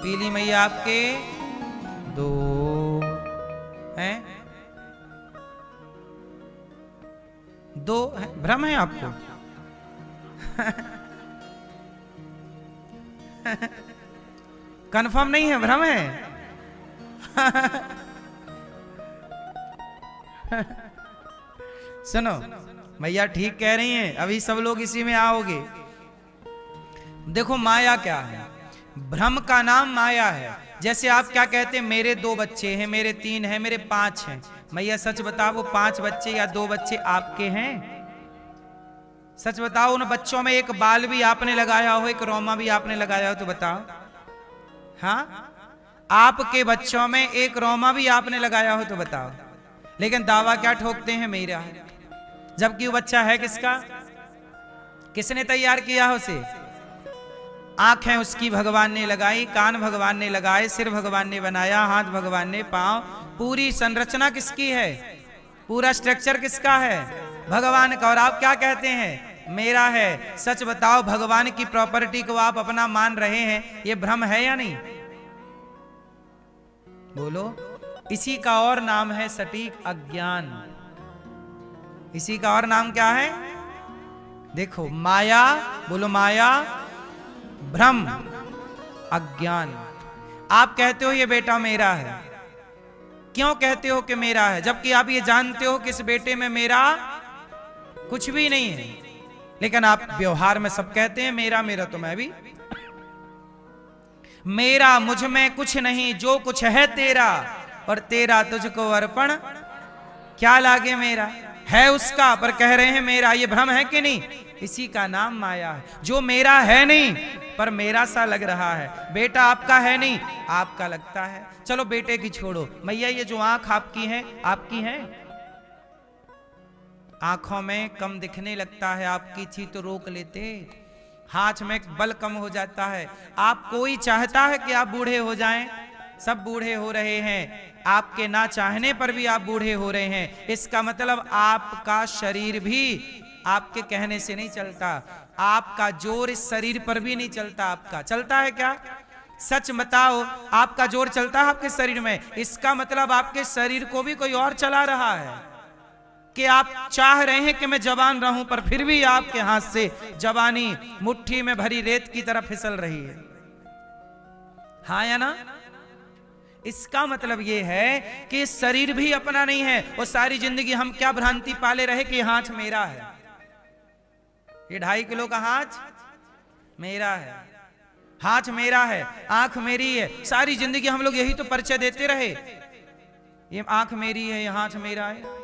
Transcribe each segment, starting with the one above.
पीली मैया आपके 2 हैं, 2 भ्रम है आपको? कंफर्म नहीं है, भ्रम है? सुनो, मैया ठीक कह रही हैं, अभी सब लोग इसी में आओगे। देखो माया क्या है? भ्रम का नाम माया है। जैसे आप क्या कहते हैं, मेरे 2 बच्चे हैं, मेरे 3 हैं, मेरे 5 हैं। मैया सच बताओ, वो 5 बच्चे या 2 बच्चे आपके हैं? सच बताओ, उन बच्चों में एक बाल भी आपने लगाया हो, एक रोमा भी आपने लगाया हो, तो बताओ। हाँ, आपके बच्चों में एक रोमा भी आपने लगाया हो तो बताओ। लेकिन दावा क्या ठोकते हैं, मेरा है, जबकि वो बच्चा है किसका? किसने तैयार किया उसे? आंखें उसकी भगवान ने लगाई, कान भगवान ने लगाए, सिर भगवान ने बनाया, हाथ भगवान ने, पांव, पूरी संरचना किसकी है? पूरा स्ट्रक्चर किसका है? भगवान का। और आप क्या कहते हैं, मेरा है। सच बताओ, भगवान की प्रॉपर्टी को आप अपना मान रहे हैं, ये भ्रम है या नहीं? बोलो। इसी का और नाम है सटीक अज्ञान। इसी का और नाम क्या है? देखो, माया, बोलो माया, भ्रम, अज्ञान। आप कहते हो ये बेटा मेरा है। क्यों कहते हो कि मेरा है, जबकि आप ये जानते हो कि इस बेटे में मेरा कुछ भी नहीं है। लेकिन आप व्यवहार में सब कहते हैं मेरा मेरा। तो मैं भी, मेरा मुझ में कुछ नहीं, जो कुछ है तेरा, और तेरा तुझको अर्पण क्या लागे मेरा। है उसका, पर कह रहे हैं मेरा। ये भ्रम है कि नहीं? इसी का नाम माया है। जो मेरा है नहीं, पर मेरा सा लग रहा है। बेटा आपका है नहीं, आपका लगता है। चलो बेटे की छोड़ो, मैया ये जो आंख आपकी है, आपकी है? आंखों में कम दिखने लगता है, आपकी थी तो रोक लेते। हाथ में बल कम हो जाता है। आप, कोई चाहता है कि आप बूढ़े हो जाएं? सब बूढ़े हो रहे हैं। आपके ना चाहने पर भी आप बूढ़े हो रहे हैं। इसका मतलब आपका शरीर भी आपके कहने से नहीं चलता। आपका जोर इस शरीर पर भी नहीं चलता। आपका चलता है क्या? सच बताओ, आपका जोर चलता है आपके शरीर में? इसका मतलब आपके शरीर को भी कोई और चला रहा है। कि आप चाह रहे हैं कि मैं जवान रहूं, पर फिर भी आपके हाथ से जवानी मुट्ठी में भरी रेत की तरह फिसल रही है। हाँ या ना? इसका मतलब यह है कि शरीर भी अपना नहीं है। और सारी जिंदगी हम क्या भ्रांति पाले रहे कि हाथ मेरा है, ये 2.5 किलो का हाथ मेरा है, हाथ मेरा है, आंख मेरी है। सारी जिंदगी हम लोग यही तो परिचय देते रहे, ये आंख मेरी है, ये हाथ मेरा है।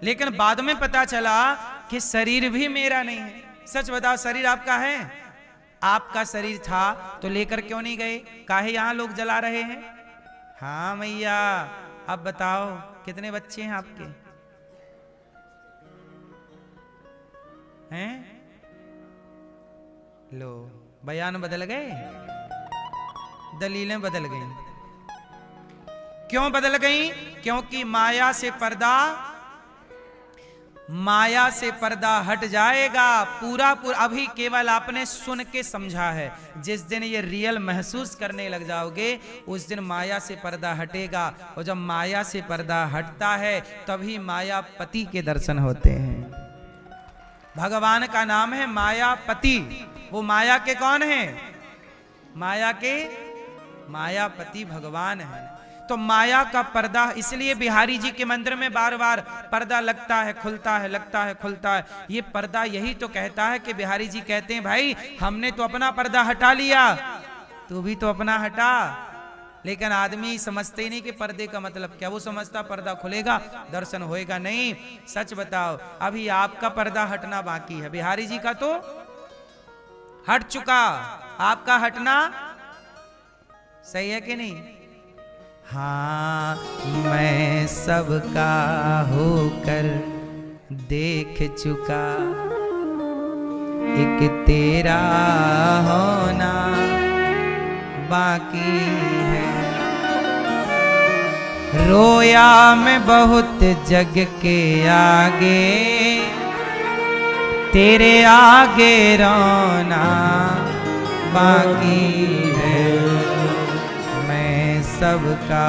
लेकिन बाद में पता चला कि शरीर भी मेरा नहीं है। सच बताओ, शरीर आपका है? आपका शरीर था तो लेकर क्यों नहीं गए? काहे यहां लोग जला रहे हैं? हाँ मैया, अब बताओ कितने बच्चे हैं आपके? हैं? लो, बयान बदल गए, दलीलें बदल गई। क्यों बदल गई? क्योंकि माया से पर्दा हट जाएगा पूरा। अभी केवल आपने सुन के समझा है। जिस दिन ये रियल महसूस करने लग जाओगे, उस दिन माया से पर्दा हटेगा। और जब माया से पर्दा हटता है, तभी मायापति के दर्शन होते हैं। भगवान का नाम है मायापति। वो माया के कौन है? माया के मायापति भगवान है। तो माया का पर्दा, इसलिए बिहारी जी के मंदिर में बार बार पर्दा लगता है, खुलता है, लगता है, खुलता है। ये पर्दा यही तो कहता है कि बिहारी जी कहते हैं, भाई हमने तो अपना पर्दा हटा लिया, तू भी तो अपना हटा। लेकिन आदमी समझते ही नहीं कि पर्दे का मतलब क्या। वो समझता पर्दा खुलेगा, दर्शन होएगा। नहीं, सच बताओ, अभी आपका पर्दा हटना बाकी है। बिहारी जी का तो हट चुका, आपका हटना सही है कि नहीं? हाँ, मैं सबका होकर देख चुका, एक तेरा होना बाकी है। रोया मैं बहुत जग के आगे, तेरे आगे रोना बाकी है। मैं सबका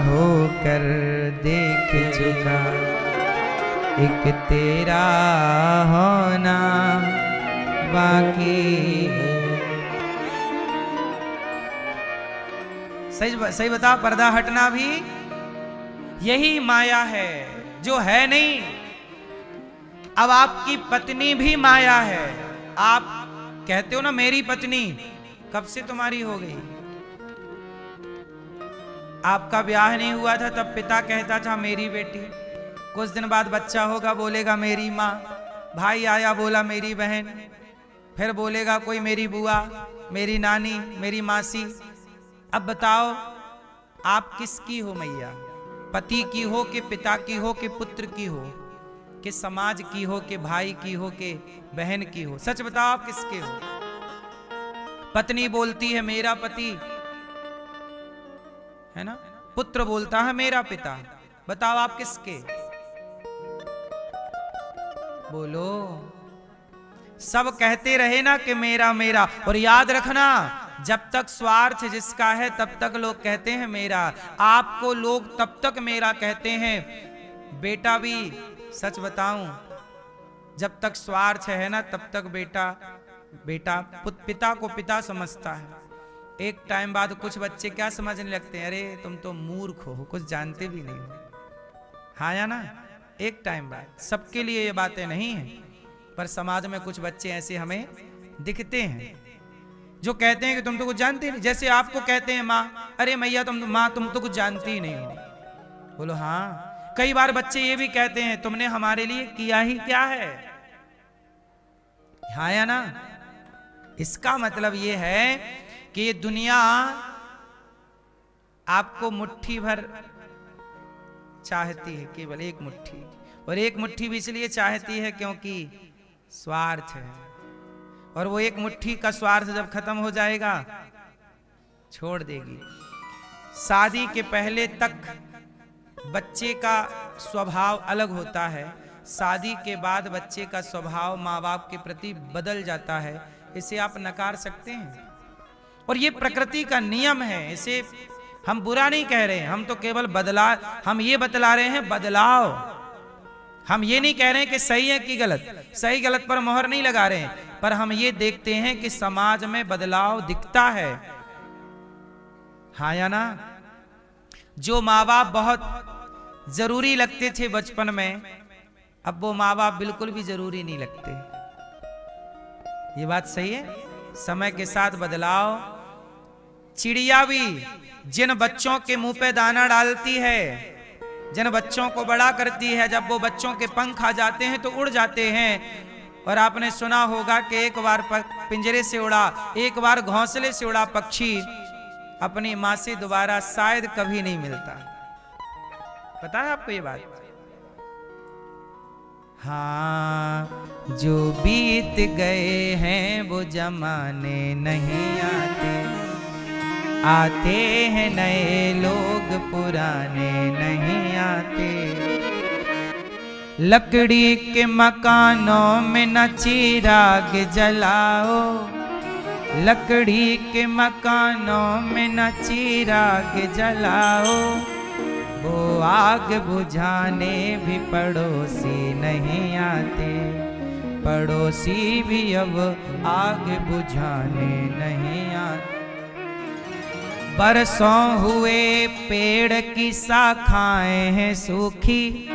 होकर देख चुका, एक तेरा होना बाकी है। सही बता, पर्दा हटना भी यही माया है जो है नहीं। अब आपकी पत्नी भी माया है। आप कहते हो ना मेरी पत्नी, कब से तुम्हारी हो गई? आपका ब्याह नहीं हुआ था तब पिता कहता था मेरी बेटी, कुछ दिन बाद बच्चा होगा बोलेगा मेरी माँ, भाई आया बोला मेरी बहन, फिर बोलेगा कोई मेरी बुआ, मेरी नानी, मेरी मासी। अब बताओ आप किसकी हो मैया? पति की हो कि पिता की हो कि पुत्र की हो कि समाज की हो कि भाई की हो कि बहन की हो? सच बताओ आप किसके हो? पत्नी बोलती है मेरा पति, है ना? पुत्र बोलता है मेरा पिता। बताओ आप किसके? बोलो। सब कहते रहे ना कि मेरा मेरा। और याद रखना, जब तक स्वार्थ जिसका है तब तक लोग कहते हैं मेरा। आपको लोग तब तक मेरा कहते हैं। बेटा भी, सच बताऊं, जब तक स्वार्थ है ना तब तक बेटा पिता को पिता समझता है। एक टाइम बाद कुछ बच्चे क्या समझने लगते हैं, अरे तुम तो मूर्ख हो, कुछ जानते भी नहीं हो। हाँ या ना? एक टाइम बाद। सबके लिए ये बातें नहीं हैं, पर समाज में कुछ बच्चे ऐसे हमें दिखते हैं जो कहते हैं कि तुम तो कुछ जानते नहीं। जैसे आपको कहते हैं माँ, अरे मैया तुम तो कुछ जानती ही नहीं हो। बोलो हाँ। कई बार बच्चे ये भी कहते हैं तुमने हमारे लिए किया ही क्या है। हाँ या ना? इसका मतलब ये है कि ये दुनिया आपको मुट्ठी भर चाहती है, केवल एक मुट्ठी। और एक मुट्ठी भी इसलिए चाहती है क्योंकि स्वार्थ है। और वो एक मुट्ठी का स्वार्थ जब खत्म हो जाएगा छोड़ देगी। शादी के पहले तक बच्चे का स्वभाव अलग होता है, शादी के बाद बच्चे का स्वभाव माँ बाप के प्रति बदल जाता है। इसे आप नकार सकते हैं? और ये प्रकृति का नियम है, इसे हम बुरा नहीं कह रहे हैं, हम तो केवल हम ये बतला रहे हैं बदलाव। हम ये नहीं कह रहे हैं कि सही है कि गलत, सही गलत पर मोहर नहीं लगा रहे हैं, पर हम ये देखते हैं कि समाज में बदलाव दिखता है। हाँ या ना? जो माँ बाप बहुत जरूरी लगते थे बचपन में, अब वो माँ बाप बिल्कुल भी जरूरी नहीं लगते। ये बात सही है। समय के साथ बदलाव। चिड़िया भी जिन बच्चों के मुंह पे दाना डालती है, जिन बच्चों को बड़ा करती है, जब वो बच्चों के पंख आ जाते हैं तो उड़ जाते हैं। और आपने सुना होगा कि एक बार पिंजरे से उड़ा, एक बार घोंसले से उड़ा पक्षी अपनी मां से दोबारा शायद कभी नहीं मिलता। पता है आपको ये बात? हाँ, जो बीत गए हैं वो जमाने नहीं आते, आते हैं नए लोग पुराने नहीं आते। लकड़ी के मकानों में न चिराग जलाओ, लकड़ी के मकानों में न चिराग जलाओ, वो आग बुझाने भी पड़ोसी नहीं आते, पड़ोसी भी अब आग बुझाने नहीं आते। बरसों हुए पेड़ की शाखाएं हैं सूखी,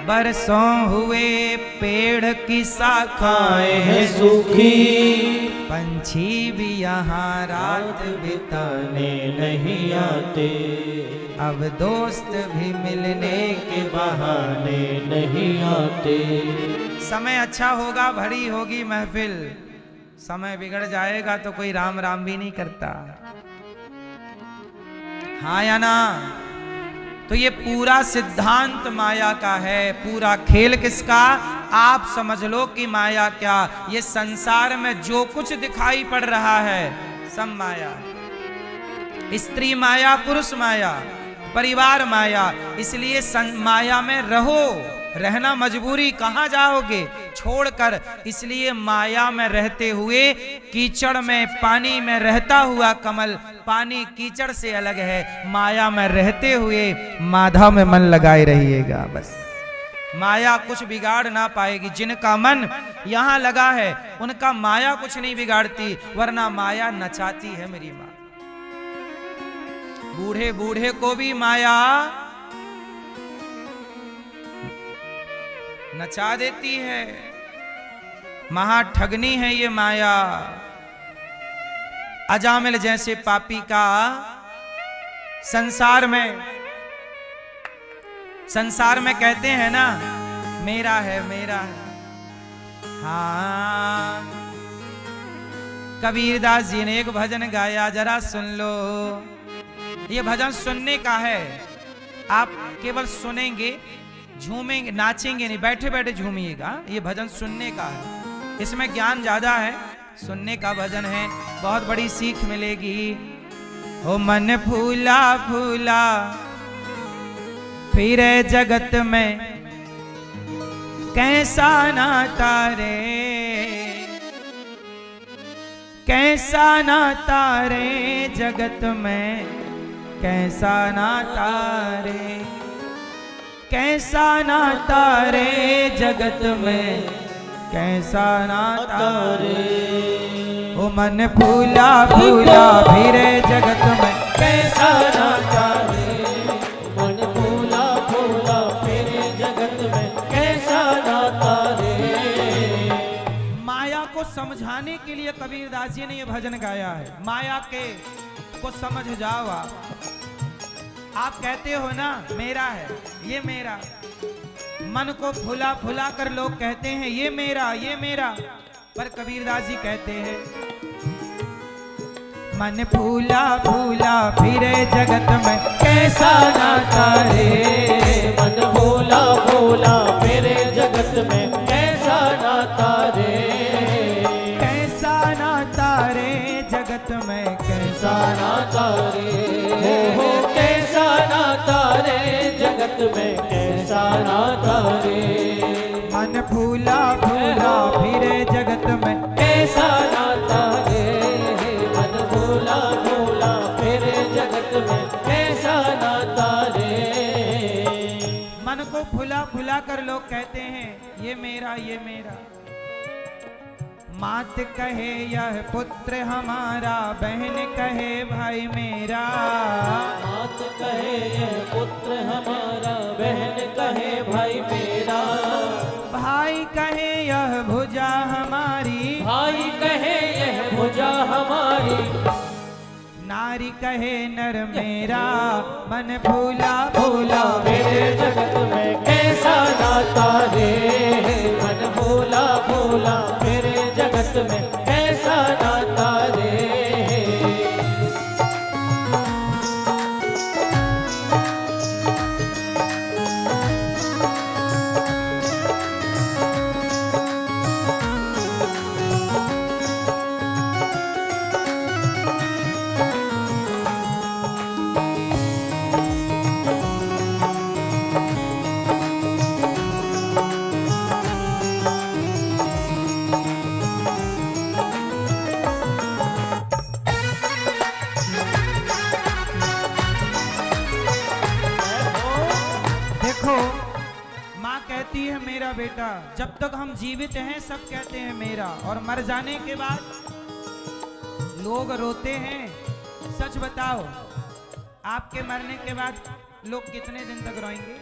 बरसों हुए पेड़ की शाखाएं हैं सूखी, पंछी भी यहाँ रात बिताने नहीं आते, अब दोस्त भी मिलने के बहाने नहीं आते। समय अच्छा होगा, भरी होगी महफिल, समय बिगड़ जाएगा तो कोई राम राम भी नहीं करता। हाँ या ना? तो ये पूरा सिद्धांत माया का है। पूरा खेल किसका? आप समझ लो कि माया क्या, ये संसार में जो कुछ दिखाई पड़ रहा है सब माया। स्त्री माया, पुरुष माया, परिवार माया। इसलिए माया में रहो, रहना मजबूरी। कहां जाओगे? छोड़कर, इसलिए माया में रहते हुए कीचड़ में, पानी में रहता हुआ कमल पानी कीचड़ से अलग है। माया में रहते हुए माधव में मन लगाए रहिएगा, बस माया कुछ बिगाड़ ना पाएगी। जिनका मन यहाँ लगा है उनका माया कुछ नहीं बिगाड़ती, वरना माया नचाती है मेरी माँ। बूढ़े बूढ़े को भी माया नचा देती है। महाठगनी है ये माया। अजामिल जैसे पापी का संसार में कहते हैं ना, मेरा है मेरा है। हाँ, कबीरदास जी ने एक भजन गाया, जरा सुन लो। ये भजन सुनने का है, आप केवल सुनेंगे, झूमेंगे, नाचेंगे नहीं, बैठे बैठे झूमिएगा। ये भजन सुनने का है, इसमें ज्ञान ज्यादा है। सुनने का भजन है, बहुत बड़ी सीख मिलेगी। ओ मन फूला फूला फिरे जगत में, कैसा नाता रे, कैसा नाता रे जगत में, कैसा नाता रे, कैसा नाता रे जगत में, कैसा नाता रे। ओ मन फूला फूला फिरे जगत में, कैसा नाता रे, मन फूला फूला फिरे जगत में, कैसा नाता रे। माया को समझाने के लिए कबीरदास जी ने ये भजन गाया है। माया के को समझ जाओ आप कहते हो ना मेरा है, ये मेरा। मन को फुला फुला कर लोग कहते हैं ये मेरा, ये मेरा, पर कबीरदास जी कहते हैं मन फूला फूला फिरे जगत में, कैसा नाता रे, मन फूला फूला फिरे जगत में, कैसा नाता रे, कैसा नाता रे जगत में, कैसा नाता रे, हो कैसा नाता रे जगत में, कैसा नाता रे। मन फूला फूला फिरे जगत में, कैसा नाता रे, मन फूला फूला फिरे जगत में, कैसा नाता रे। मन को फुला फुला कर लोग कहते हैं ये मेरा, ये मेरा। मात कहे यह पुत्र हमारा, बहन कहे भाई मेरा। मात कहे यह पुत्र हमारा, बहन कहे भाई मेरा। भाई कहे यह भुजा हमारी, भाई कहे यह भुजा हमारी। नारी कहे नर मेरा, मन फूला फूला मेरे जगत में, कैसा नाता रे, मन फूला फूला मेरे जगत में, कैसा नाता रे। मेरा बेटा, जब तक हम जीवित हैं सब कहते हैं मेरा, और मर जाने के बाद लोग रोते हैं। सच बताओ, आपके मरने के बाद लोग कितने दिन तक रोएंगे?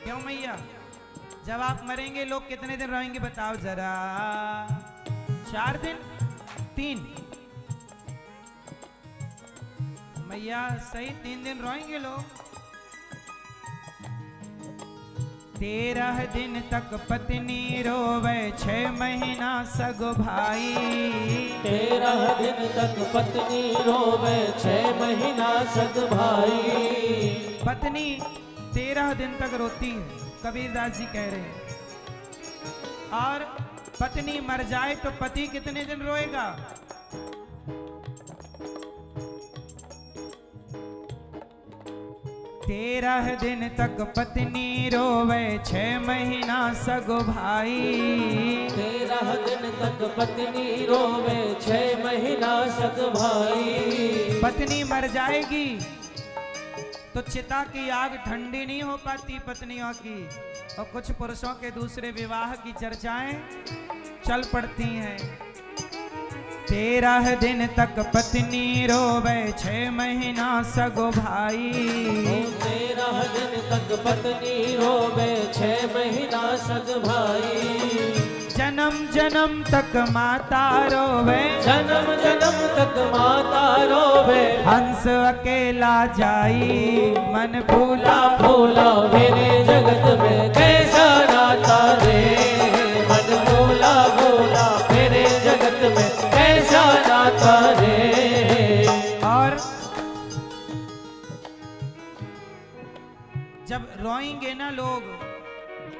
क्यों मैया, जब आप मरेंगे लोग कितने दिन रोएंगे बताओ जरा? 4 दिन, 3? मैया सही 3 दिन रोएंगे लोग। 13 दिन तक पत्नी रोवे, 6 महीना सगो भाई। 13 दिन तक पत्नी रोवे, 6 महीना सग भाई। पत्नी 13 दिन तक रोती है, कबीरदास जी कह रहे हैं। और पत्नी मर जाए तो पति कितने दिन रोएगा? 13 दिन तक पत्नी रोवे, 6 महीना सगो भाई। 13 दिन तक पत्नी रोवे, 6 महीना सग भाई। पत्नी मर जाएगी तो चिता की आग ठंडी नहीं हो पाती पत्नियों की, और कुछ पुरुषों के दूसरे विवाह की चर्चाएं चल पड़ती हैं। 13 दिन तक पत्नी रोवे, 6 महीना सगो भाई। 13 दिन तक पत्नी रोवे, 6 महीना सग भाई। जन्म जन्म तक माता रोवे, जन्म जन्म तक माता रोवे। हंस अकेला जाई, मन भूला भूला मेरे जगत में कैसा नाता रे। मन भूला भूला मेरे जगत में कैसा नाता रे। और जब रोएंगे ना लोग,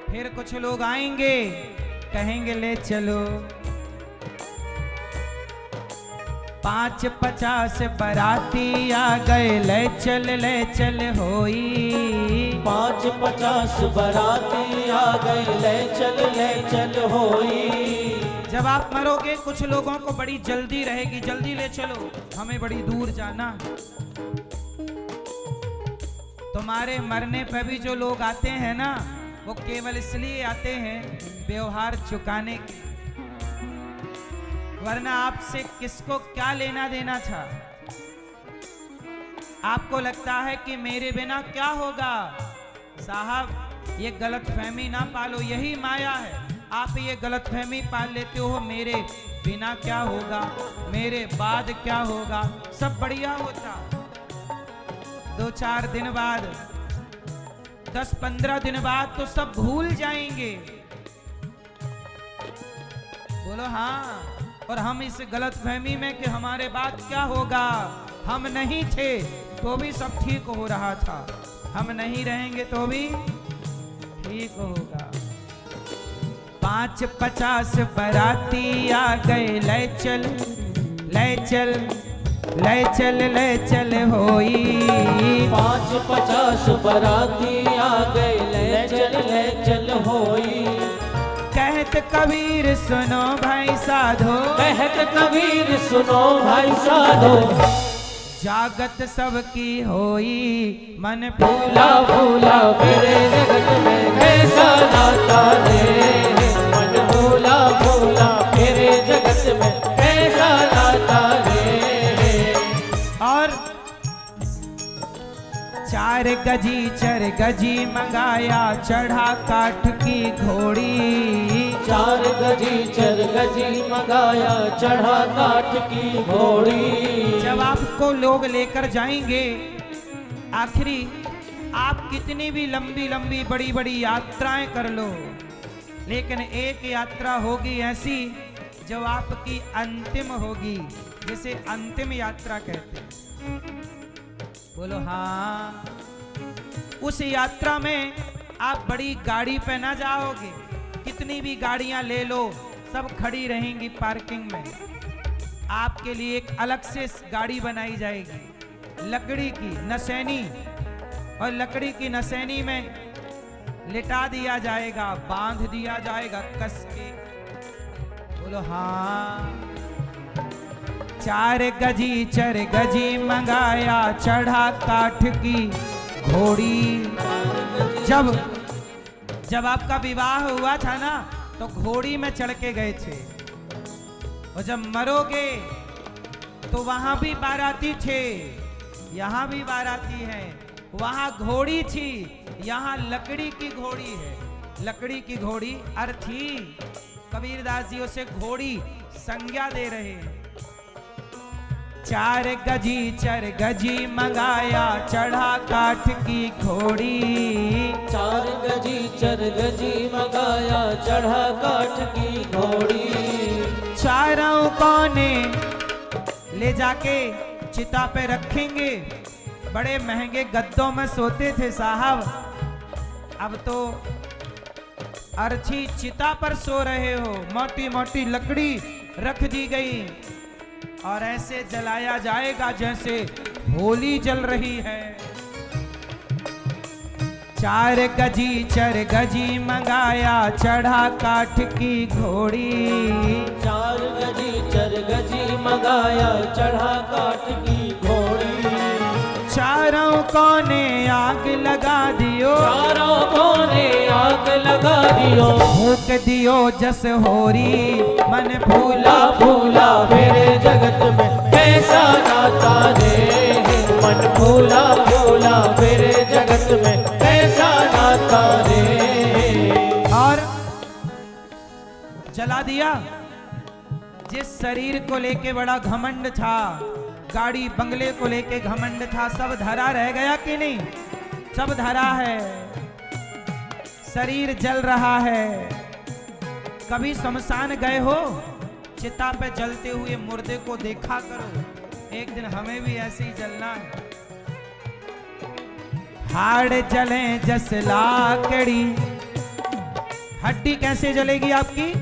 फिर कुछ लोग आएंगे कहेंगे ले चलो। 5-50 बराती आ गए, ले चल होई। 5-50 बराती आ गए, ले चल होई। जब आप मरोगे कुछ लोगों को बड़ी जल्दी रहेगी, जल्दी ले चलो, हमें बड़ी दूर जाना। तुम्हारे मरने पर भी जो लोग आते हैं ना, वो केवल इसलिए आते हैं व्यवहार चुकाने के, वरना आपसे किसको क्या लेना देना था। आपको लगता है कि मेरे बिना क्या होगा। साहब ये गलतफहमी ना पालो, यही माया है। आप ये गलतफहमी पाल लेते हो, मेरे बिना क्या होगा, मेरे बाद क्या होगा, सब बढ़िया होता। 2-4 दिन बाद, 10-15 दिन बाद तो सब भूल जाएंगे। बोलो हाँ। और हम इस गलतफहमी में कि हमारे बाद क्या होगा, हम नहीं थे तो भी सब ठीक हो रहा था, हम नहीं रहेंगे तो भी ठीक होगा। 5-50 बराती आ गए, ले चल होई। 5-50 बराती आ गए, ले चल होई। कहत कबीर सुनो भाई साधो, कहत कबीर सुनो भाई साधो। जागत सबकी होई, मन भूला भूला मेरे जगत में कैसा नाता रे। मन भूला भूला मेरे जगत में कैसा नाता रे। और 4 गजी 4 गजी मंगाया, चढ़ा काठ की घोड़ी। 4 गजी 4 गजी मंगाया, चढ़ा काठ की घोड़ी। जब आपको लोग लेकर जाएंगे, आखिरी आप कितनी भी लंबी लंबी बड़ी बड़ी यात्राएं कर लो, लेकिन एक यात्रा होगी ऐसी जो आपकी अंतिम होगी, जिसे अंतिम यात्रा कहते हैं। बोलो हाँ। उस यात्रा में आप बड़ी गाड़ी पे ना जाओगे, कितनी भी गाड़ियां ले लो सब खड़ी रहेंगी पार्किंग में। आपके लिए एक अलग से गाड़ी बनाई जाएगी, लकड़ी की नसैनी, और लकड़ी की नसैनी में लिटा दिया जाएगा, बांध दिया जाएगा कस के। बोलो हाँ। 4 गजी 4 गजी मंगाया, चढ़ा काठ की घोड़ी। जब आपका विवाह हुआ था ना, तो घोड़ी में चढ़ के गए थे, और जब मरोगे तो वहां भी बाराती थे, यहां भी बाराती है। वहां घोड़ी थी, यहां लकड़ी की घोड़ी है। लकड़ी की घोड़ी अर्थी, कबीरदास जी उसे घोड़ी संज्ञा दे रहे हैं। 4 गजी 4 गजी मंगाया, चढ़ा काठ की घोड़ी। 4 गजी 4 गजी मंगाया, चढ़ा काठ की घोड़ी। चारों कोने ले जाके चिता पे रखेंगे। बड़े महंगे गद्दों में सोते थे साहब, अब तो अर्थी चिता पर सो रहे हो, मोटी मोटी लकड़ी रख दी गई, और ऐसे जलाया जाएगा जैसे होली जल रही है। 4 गजी चर गजी मंगाया, चढ़ा काठ की घोड़ी। 4 गजी चर गजी मंगाया, चढ़ा काठ की घोड़ी। चारों कोने आग लगा दियो, चारों कोने आग लगा दियो। फूक दियो जस होरी, मन फूला फूला मेरे जगत में कैसा नाता रे। मन फूला फूला मेरे जगत में कैसा नाता रे। और जला दिया। जिस शरीर को लेके बड़ा घमंड था, गाड़ी बंगले को लेके घमंड था, सब धरा रह गया कि नहीं? सब धरा है, शरीर जल रहा है। कभी शमशान गए हो? चिता पे जलते हुए मुर्दे को देखा करो, एक दिन हमें भी ऐसे ही जलना है। हाड़ जले जस लाकड़ी, हड्डी कैसे जलेगी आपकी?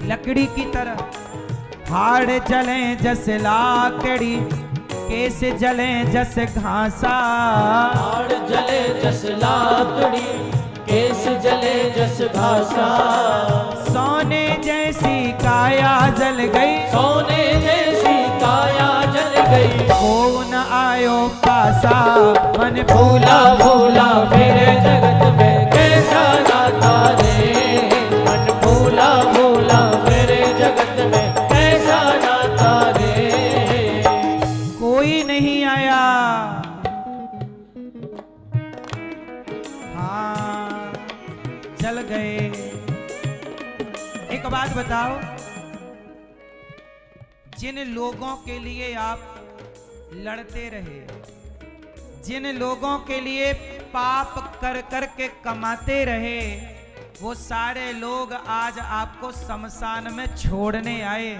लकड़ी की तरह। हाड़ जले जस लाकड़ी, केस जले जस घासा। हाड़ जले जस लाकड़ी, केस जले जस घासा। सोने जैसी काया जल गई, सोने जैसी काया जल गई। को न आयो पासा, मन फूला फूला मेरे जगत में कैसा नाता रे। मन फूला फूला मेरे जगत में कैसा नाता रे। कोई नहीं आया। हाँ, जल गए। एक बात बताओ, जिन लोगों के लिए आप लड़ते रहे, जिन लोगों के लिए पाप कर कर के कमाते रहे, वो सारे लोग आज आपको शमशान में छोड़ने आए।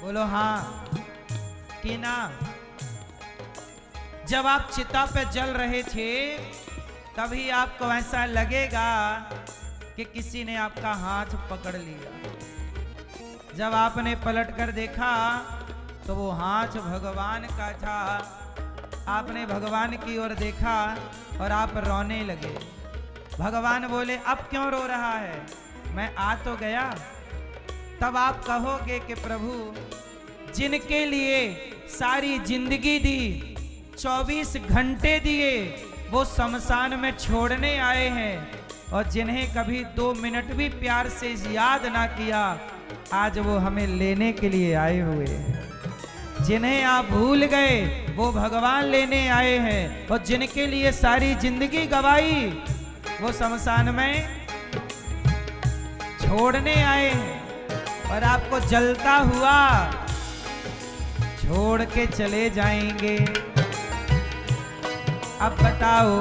बोलो हाँ कि ना? जब आप चिता पे जल रहे थे, तभी आपको ऐसा लगेगा कि किसी ने आपका हाथ पकड़ लिया। जब आपने पलट कर देखा तो वो हाथ भगवान का था। आपने भगवान की ओर देखा और आप रोने लगे। भगवान बोले, अब क्यों रो रहा है? मैं आ तो गया। तब आप कहोगे कि प्रभु, जिनके लिए सारी जिंदगी दी, 24 घंटे दिए, वो शमशान में छोड़ने आए हैं, और जिन्हें कभी 2 मिनट भी प्यार से याद ना किया, आज वो हमें लेने के लिए आए हुए हैं। जिन्हें आप भूल गए, वो भगवान लेने आए हैं, और जिनके लिए सारी जिंदगी गवाई, वो शमशान में छोड़ने आए हैं, और आपको जलता हुआ छोड़ के चले जाएंगे। अब बताओ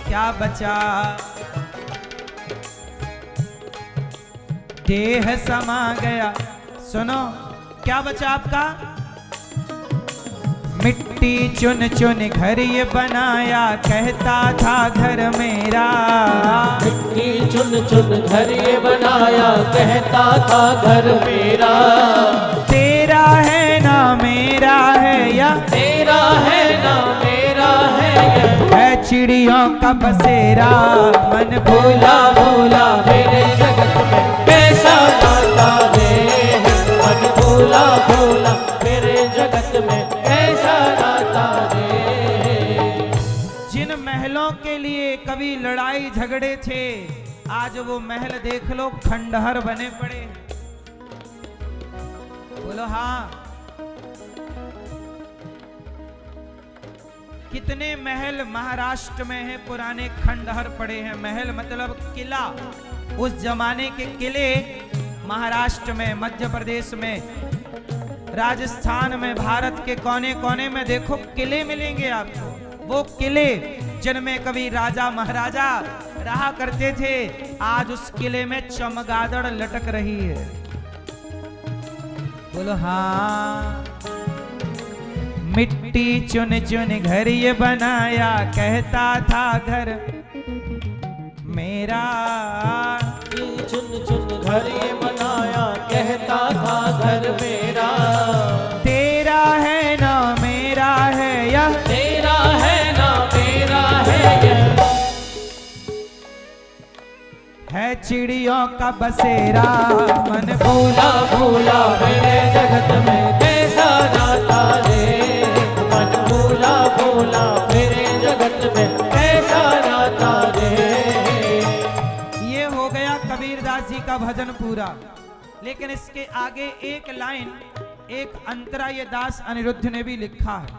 क्या बचा? देह समा गया। सुनो, क्या बचा आपका? मिट्टी चुन चुन घर ये बनाया, कहता था घर मेरा। मिट्टी चुन चुन घर ये बनाया, कहता था घर मेरा। तेरा है ना मेरा है, या तेरा है ना मेरा है चिड़ियों का बसेरा। मन भूला भूला मेरे जगत में कैसा नाता रे। मन भूला भूला मेरे जगत में कैसा नाता रे। जिन महलों के लिए कभी लड़ाई झगड़े थे, आज वो महल देख लो खंडहर बने पड़े। बोलो हाँ। कितने महल महाराष्ट्र में है, पुराने खंडहर पड़े हैं। महल मतलब किला। उस जमाने के किले महाराष्ट्र में, मध्य प्रदेश में, राजस्थान में, भारत के कोने कोने में देखो किले मिलेंगे आपको। वो किले जिनमें कभी राजा महाराजा रहा करते थे, आज उस किले में चमगादड़ लटक रही है। बोलो हाँ। मिट्टी चुन चुन घर ये बनाया, कहता था घर मेरा। चुन चुन घर ये बनाया, कहता था घर मेरा। तेरा है ना मेरा है, यह तेरा है ना मेरा है यह चिड़ियों का बसेरा मन भूला भूला मेरे जगत में कैसा नाता रे, मन भूला भूला मेरे जगत में कैसा नाता रे। ये हो गया कबीरदास जी का भजन पूरा। लेकिन इसके आगे एक लाइन, एक अंतरा ये दास अनिरुद्ध ने भी लिखा है,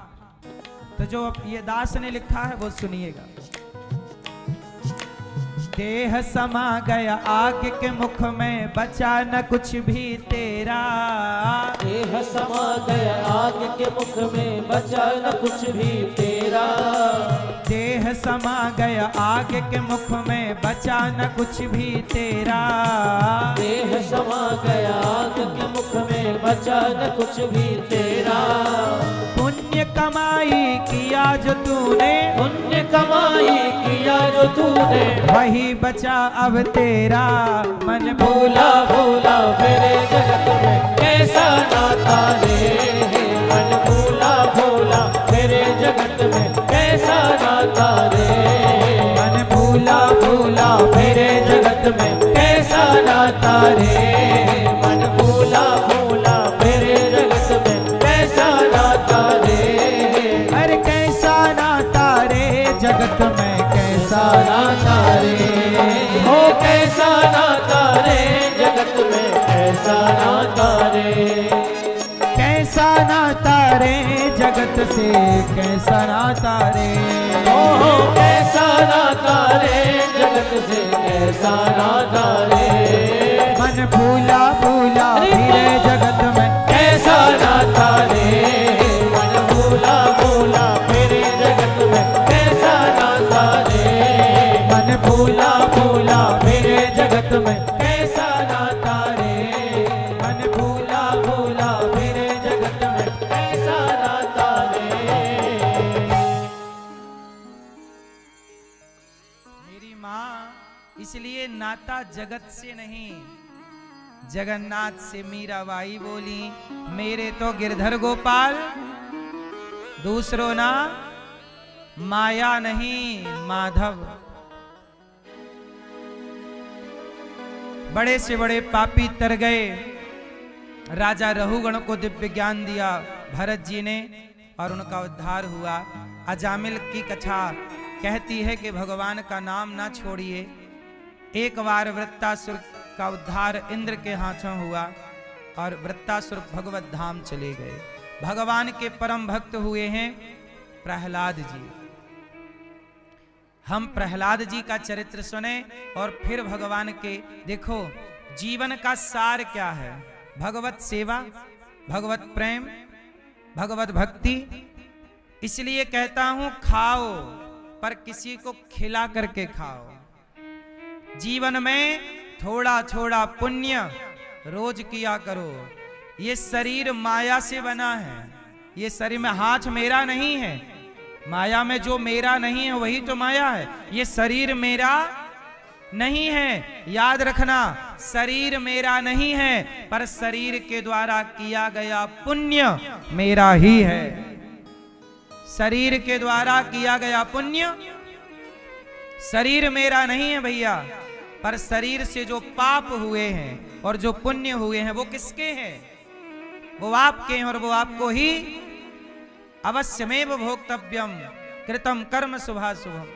तो जो ये दास ने लिखा है वो सुनिएगा। देह समा गया आग के मुख में, बचा न कुछ भी तेरा। देह समा गया आग के मुख में, बचा न कुछ भी तेरा। देह समा गया आग के मुख में, बचा न कुछ भी तेरा। देह समा गया आग के मुख में, बचा न कुछ भी तेरा। पुण्य कमाई किया जो तूने, पुण्य कमाई किया जो तूने, वही बचा अब तेरा। मन भूला भूला मेरे जगत में कैसा नाता रे, मन भूला भूला मेरे जगत में कैसा नाता रे। मन भूला भूला मेरे जगत में कैसा नाता रे, मन भूला भूला मेरे जगत में कैसा नाता रे। अरे कैसा नाता रे जगत में, कैसा नाता रे, हो कैसा नाता रे जगत में कैसा नाता रे। कैसा नाता रे जगत से, कैसा नाता रे। हो कैसा नाता रे जगत से कैसा नाता रे। मन भूला भूला फिरे जगत में कैसा नाता रे, मन भूला भूला मेरे जगत में कैसा नाता रे। मन भूला भूला मेरे जगत में कैसा नाता रे, मन भूला भूला मेरे जगत में कैसा नाता रे। मेरी माँ इसलिए नाता जगत से नहीं, जगन्नाथ से मीराबाई बोली, मेरे तो गिरधर गोपाल, दूसरों ना माया नहीं माधव। बड़े से बड़े पापी तर गए, राजा रहुगण को दिव्य ज्ञान दिया भरत जी ने और उनका उद्धार हुआ। अजामिल की कथा कहती है कि भगवान का नाम ना छोड़िए। एक बार वृत्तासुर का उद्धार इंद्र के हाथों हुआ और वृत्तासुर भगवत धाम चले गए। भगवान के परम भक्त हुए हैं प्रहलाद जी। हम प्रहलाद जी का चरित्र सुने और फिर भगवान के देखो जीवन का सार क्या है। भगवत सेवा, भगवत प्रेम, भगवत भक्ति। इसलिए कहता हूं खाओ पर किसी को खिला करके खाओ। जीवन में थोड़ा थोड़ा पुण्य रोज किया करो। ये शरीर माया से बना है, ये शरीर में हाथ मेरा नहीं है। माया में जो मेरा नहीं है वही तो माया है। ये शरीर मेरा नहीं है, याद रखना, शरीर मेरा नहीं है पर शरीर के द्वारा किया गया पुण्य मेरा ही है। शरीर के द्वारा किया गया पुण्य शरीर मेरा नहीं है भैया, पर शरीर से जो पाप हुए हैं और जो पुण्य हुए हैं वो किसके हैं? वो आपके हैं और वो आपको ही अवश्यमेव भोक्तव्यम कृतम कर्म शुभाशुभम,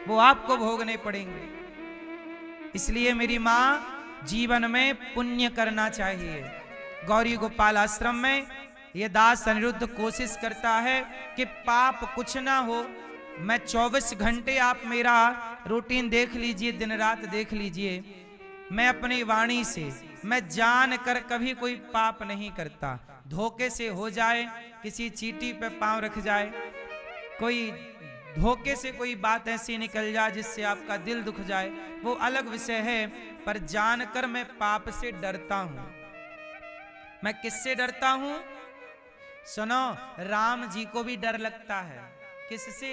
वो आपको भोगने पड़ेंगे। इसलिए मेरी माँ जीवन में पुण्य करना चाहिए। गौरी गोपाल आश्रम में ये दास अनिरुद्ध कोशिश करता है कि पाप कुछ ना हो। मैं 24 घंटे आप मेरा रूटीन देख लीजिए, दिन रात देख लीजिए, मैं अपनी वाणी से मैं जान कर कभी कोई पाप नहीं करता। धोखे से हो जाए, किसी चीटी पे पांव रख जाए, कोई धोखे से कोई बात ऐसी निकल जाए जिससे आपका दिल दुख जाए, वो अलग विषय है। पर जानकर मैं पाप से डरता हूं। मैं किससे डरता हूं? सुनो, राम जी को भी डर लगता है। किससे?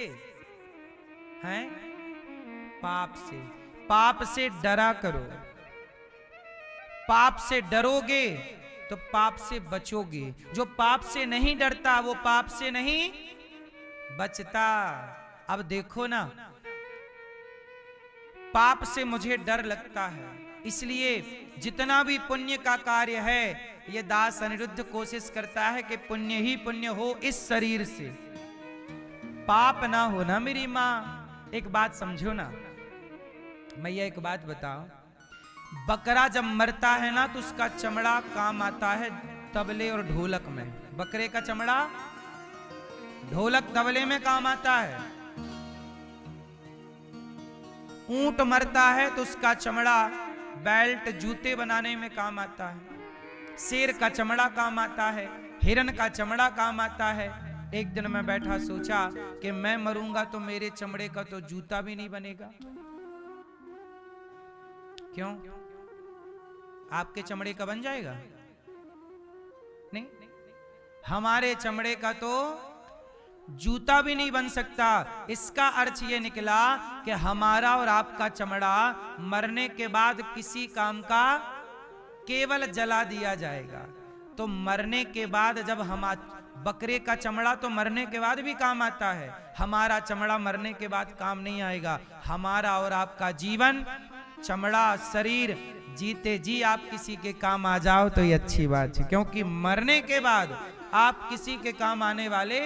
हैं? पाप से। पाप से डरा करो। पाप से डरोगे तो पाप से बचोगे। जो पाप से नहीं डरता वो पाप से नहीं बचता। अब देखो ना, पाप से मुझे डर लगता है, इसलिए जितना भी पुण्य का कार्य है, ये दास अनिरुद्ध कोशिश करता है कि पुण्य ही पुण्य हो इस शरीर से, पाप ना हो ना मेरी माँ। एक बात समझो ना, मैं ये एक बात बताओ, बकरा जब मरता है ना तो उसका चमड़ा काम आता है तबले और ढोलक में। बकरे का चमड़ा ढोलक तबले में काम आता है। ऊंट मरता है तो उसका चमड़ा बेल्ट जूते बनाने में काम आता है। शेर का चमड़ा काम आता है, हिरन का चमड़ा काम आता है। एक दिन मैं बैठा सोचा कि मैं मरूंगा तो मेरे चमड़े का तो जूता भी नहीं बनेगा। क्यों? आपके चमड़े का बन जाएगा? नहीं, हमारे चमड़े का तो जूता भी नहीं बन सकता। इसका अर्थ यह निकला कि हमारा और आपका चमड़ा मरने के बाद किसी काम का केवल जला दिया जाएगा। तो मरने के बाद जब हम, बकरे का चमड़ा तो मरने के बाद भी काम आता है, हमारा चमड़ा मरने के बाद काम नहीं आएगा। हमारा और आपका जीवन, चमड़ा, शरीर, जीते जी आप किसी के काम आ जाओ तो ये अच्छी बात है, क्योंकि मरने के बाद आप किसी के काम आने वाले।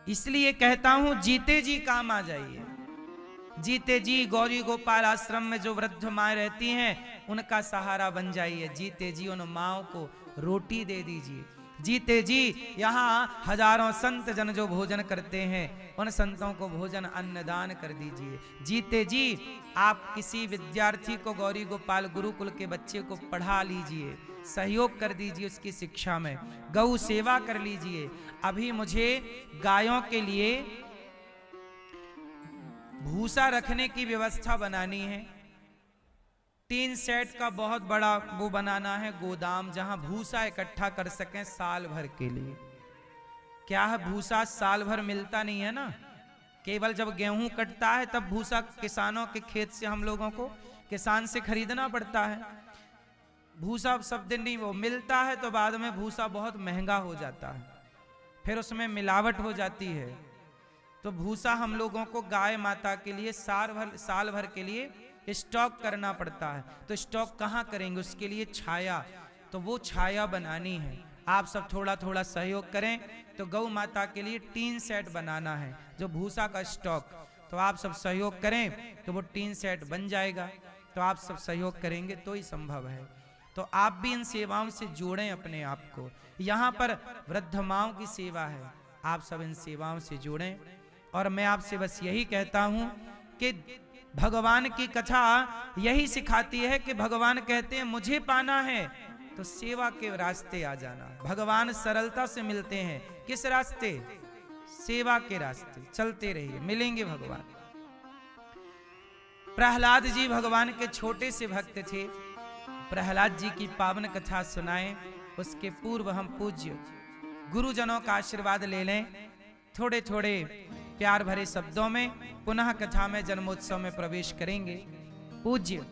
इसलिए कहता हूं जीते जी काम आ जाइए। जीते जी गौरी गोपाल आश्रम में जो वृद्ध माँ रहती हैं उनका सहारा बन जाइए। जीते जी उन माओं को रोटी दे दीजिए। जीते जी यहाँ हजारों संत जन जो भोजन करते हैं उन संतों को भोजन अन्नदान कर दीजिए। जीते जी आप किसी विद्यार्थी को, गौरी गोपाल गुरुकुल के बच्चे को पढ़ा लीजिए, सहयोग कर दीजिए उसकी शिक्षा में, गौ सेवा कर लीजिए। अभी मुझे गायों के लिए भूसा रखने की व्यवस्था बनानी है। 3 सेट का बहुत बड़ा वो बनाना है गोदाम, जहां भूसा इकट्ठा कर सकें साल भर के लिए। क्या है, भूसा साल भर मिलता नहीं है ना, केवल जब गेहूं कटता है तब भूसा किसानों के खेत से हम लोगों को किसान से खरीदना पड़ता है। भूसा सब दिन नहीं वो मिलता है, तो बाद में भूसा बहुत महंगा हो जाता है, फिर उसमें मिलावट हो जाती है। तो भूसा हम लोगों को गाय माता के लिए साल भर के लिए स्टॉक करना पड़ता है। तो स्टॉक कहाँ करेंगे, उसके लिए छाया, तो वो छाया बनानी है। आप सब थोड़ा थोड़ा सहयोग करें तो गौ माता के लिए 3 सेट बनाना है जो भूसा का स्टॉक। तो आप सब सहयोग करें तो वो 3 सेट बन जाएगा। तो आप सब सहयोग करेंगे तो ही संभव है। तो आप भी इन सेवाओं से जोड़ें अपने आप को। यहाँ पर वृद्ध माओं की सेवा है, आप सब इन सेवाओं से जुड़ें। और मैं आपसे बस यही कहता हूं कि भगवान की कथा यही सिखाती है कि भगवान कहते हैं मुझे पाना है तो सेवा के रास्ते आ जाना। भगवान सरलता से मिलते हैं, किस रास्ते? सेवा के रास्ते। चलते रहिए, मिलेंगे भगवान। प्रहलाद जी भगवान के छोटे से भक्त थे। प्रहलाद जी की पावन कथा सुनाएं, उसके पूर्व हम पूज्य गुरुजनों का आशीर्वाद ले लें। थोड़े थोड़े प्यार भरे शब्दों में पुनः कथा में जन्मोत्सव में प्रवेश करेंगे। पूज्य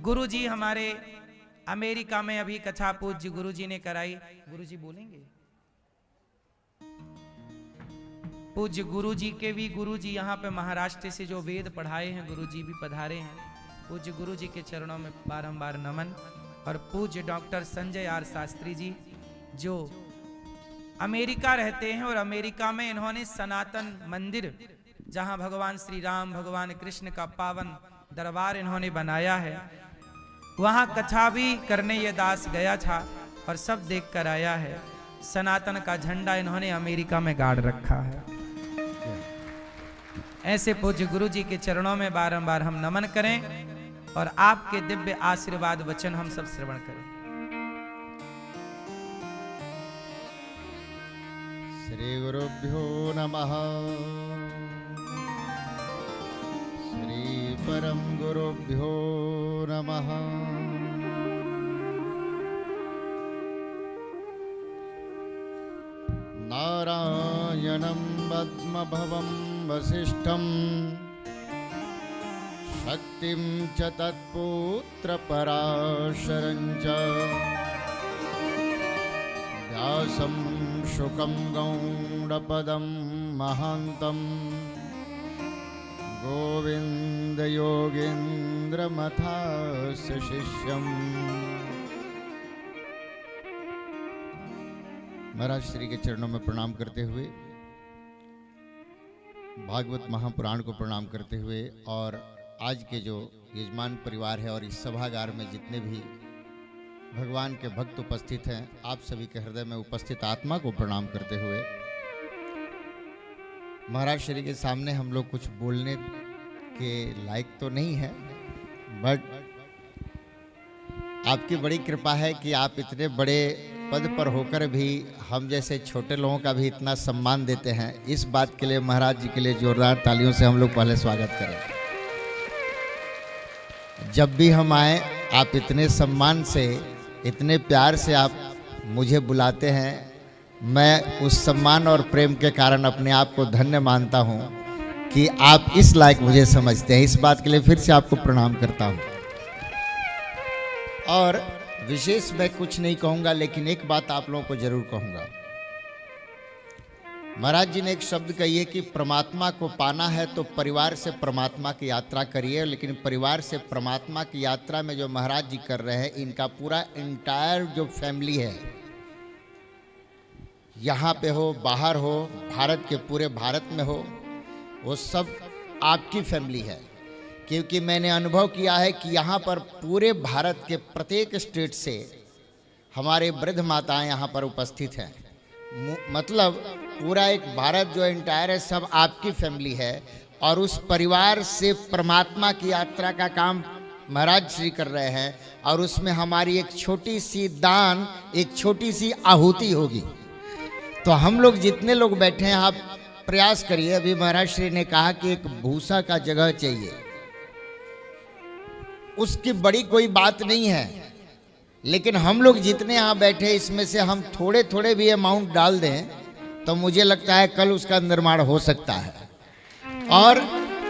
गुरु जी हमारे अमेरिका में अभी कथा पूज्य गुरु जी ने कराई। गुरु जी बोलेंगे? पूज्य गुरु जी के भी, गुरु जी यहाँ पे महाराष्ट्र से जो वेद पढ़ाए हैं गुरु जी भी पधारे हैं। पूज्य गुरु जी के चरणों में बारंबार नमन। और पूज्य डॉक्टर संजय आर शास्त्री जी जो अमेरिका रहते हैं और अमेरिका में इन्होंने सनातन मंदिर, जहां भगवान श्री राम भगवान कृष्ण का पावन दरबार इन्होंने बनाया है, वहां कथा भी करने ये दास गया था और सब देख कर आया है। सनातन का झंडा इन्होंने अमेरिका में गाड़ रखा है। ऐसे पूज्य गुरु जी के चरणों में बारंबार हम नमन करें और आपके दिव्य आशीर्वाद वचन हम सब श्रवण करें। श्री गुरुभ्यो नमः। श्री परम गुरुभ्यो नमः। नारायणं पद्मभवं वसिष्ठं शक्तिं च तत्पुत्रपराशरं च व्यासं शुकं गौडपदं महान्तं गोविंद योगेन्द्रमथास्य शिष्यम्। महाराज श्री के चरणों में प्रणाम करते हुए, भागवत महापुराण को प्रणाम करते हुए और आज के जो यजमान परिवार है और इस सभागार में जितने भी भगवान के भक्त उपस्थित हैं, आप सभी के हृदय में उपस्थित आत्मा को प्रणाम करते हुए, महाराज श्री के सामने हम लोग कुछ बोलने के लायक तो नहीं है, बट आपकी बड़ी कृपा है कि आप इतने बड़े पद पर होकर भी हम जैसे छोटे लोगों का भी इतना सम्मान देते हैं। इस बात के लिए महाराज जी के लिए जोरदार तालियों से हम लोग पहले स्वागत करें। जब भी हम आए, आप इतने सम्मान से, इतने प्यार से आप मुझे बुलाते हैं। मैं उस सम्मान और प्रेम के कारण अपने आप को धन्य मानता हूं कि आप इस लायक मुझे समझते हैं। इस बात के लिए फिर से आपको प्रणाम करता हूं। और विशेष मैं कुछ नहीं कहूंगा, लेकिन एक बात आप लोगों को जरूर कहूंगा। महाराज जी ने एक शब्द कही है कि परमात्मा को पाना है तो परिवार से परमात्मा की यात्रा करिए। लेकिन परिवार से परमात्मा की यात्रा में जो महाराज जी कर रहे हैं, इनका पूरा इंटायर जो फैमिली है, यहाँ पे हो, बाहर हो, भारत के पूरे भारत में हो, वो सब आपकी फैमिली है। क्योंकि मैंने अनुभव किया है कि यहाँ पर पूरे भारत के प्रत्येक स्टेट से हमारे वृद्ध माताएं यहाँ पर उपस्थित हैं। मतलब पूरा एक भारत जो एंटायर है, सब आपकी फैमिली है। और उस परिवार से परमात्मा की यात्रा का काम महाराज श्री कर रहे हैं। और उसमें हमारी एक छोटी सी दान, एक छोटी सी आहुति होगी। तो हम लोग जितने लोग बैठे हैं, आप प्रयास करिए। अभी महाराज श्री ने कहा कि एक भूसा का जगह चाहिए, उसकी बड़ी कोई बात नहीं है। लेकिन हम लोग जितने यहाँ बैठे, इसमें से हम थोड़े थोड़े भी अमाउंट डाल दें तो मुझे लगता है कल उसका निर्माण हो सकता है। और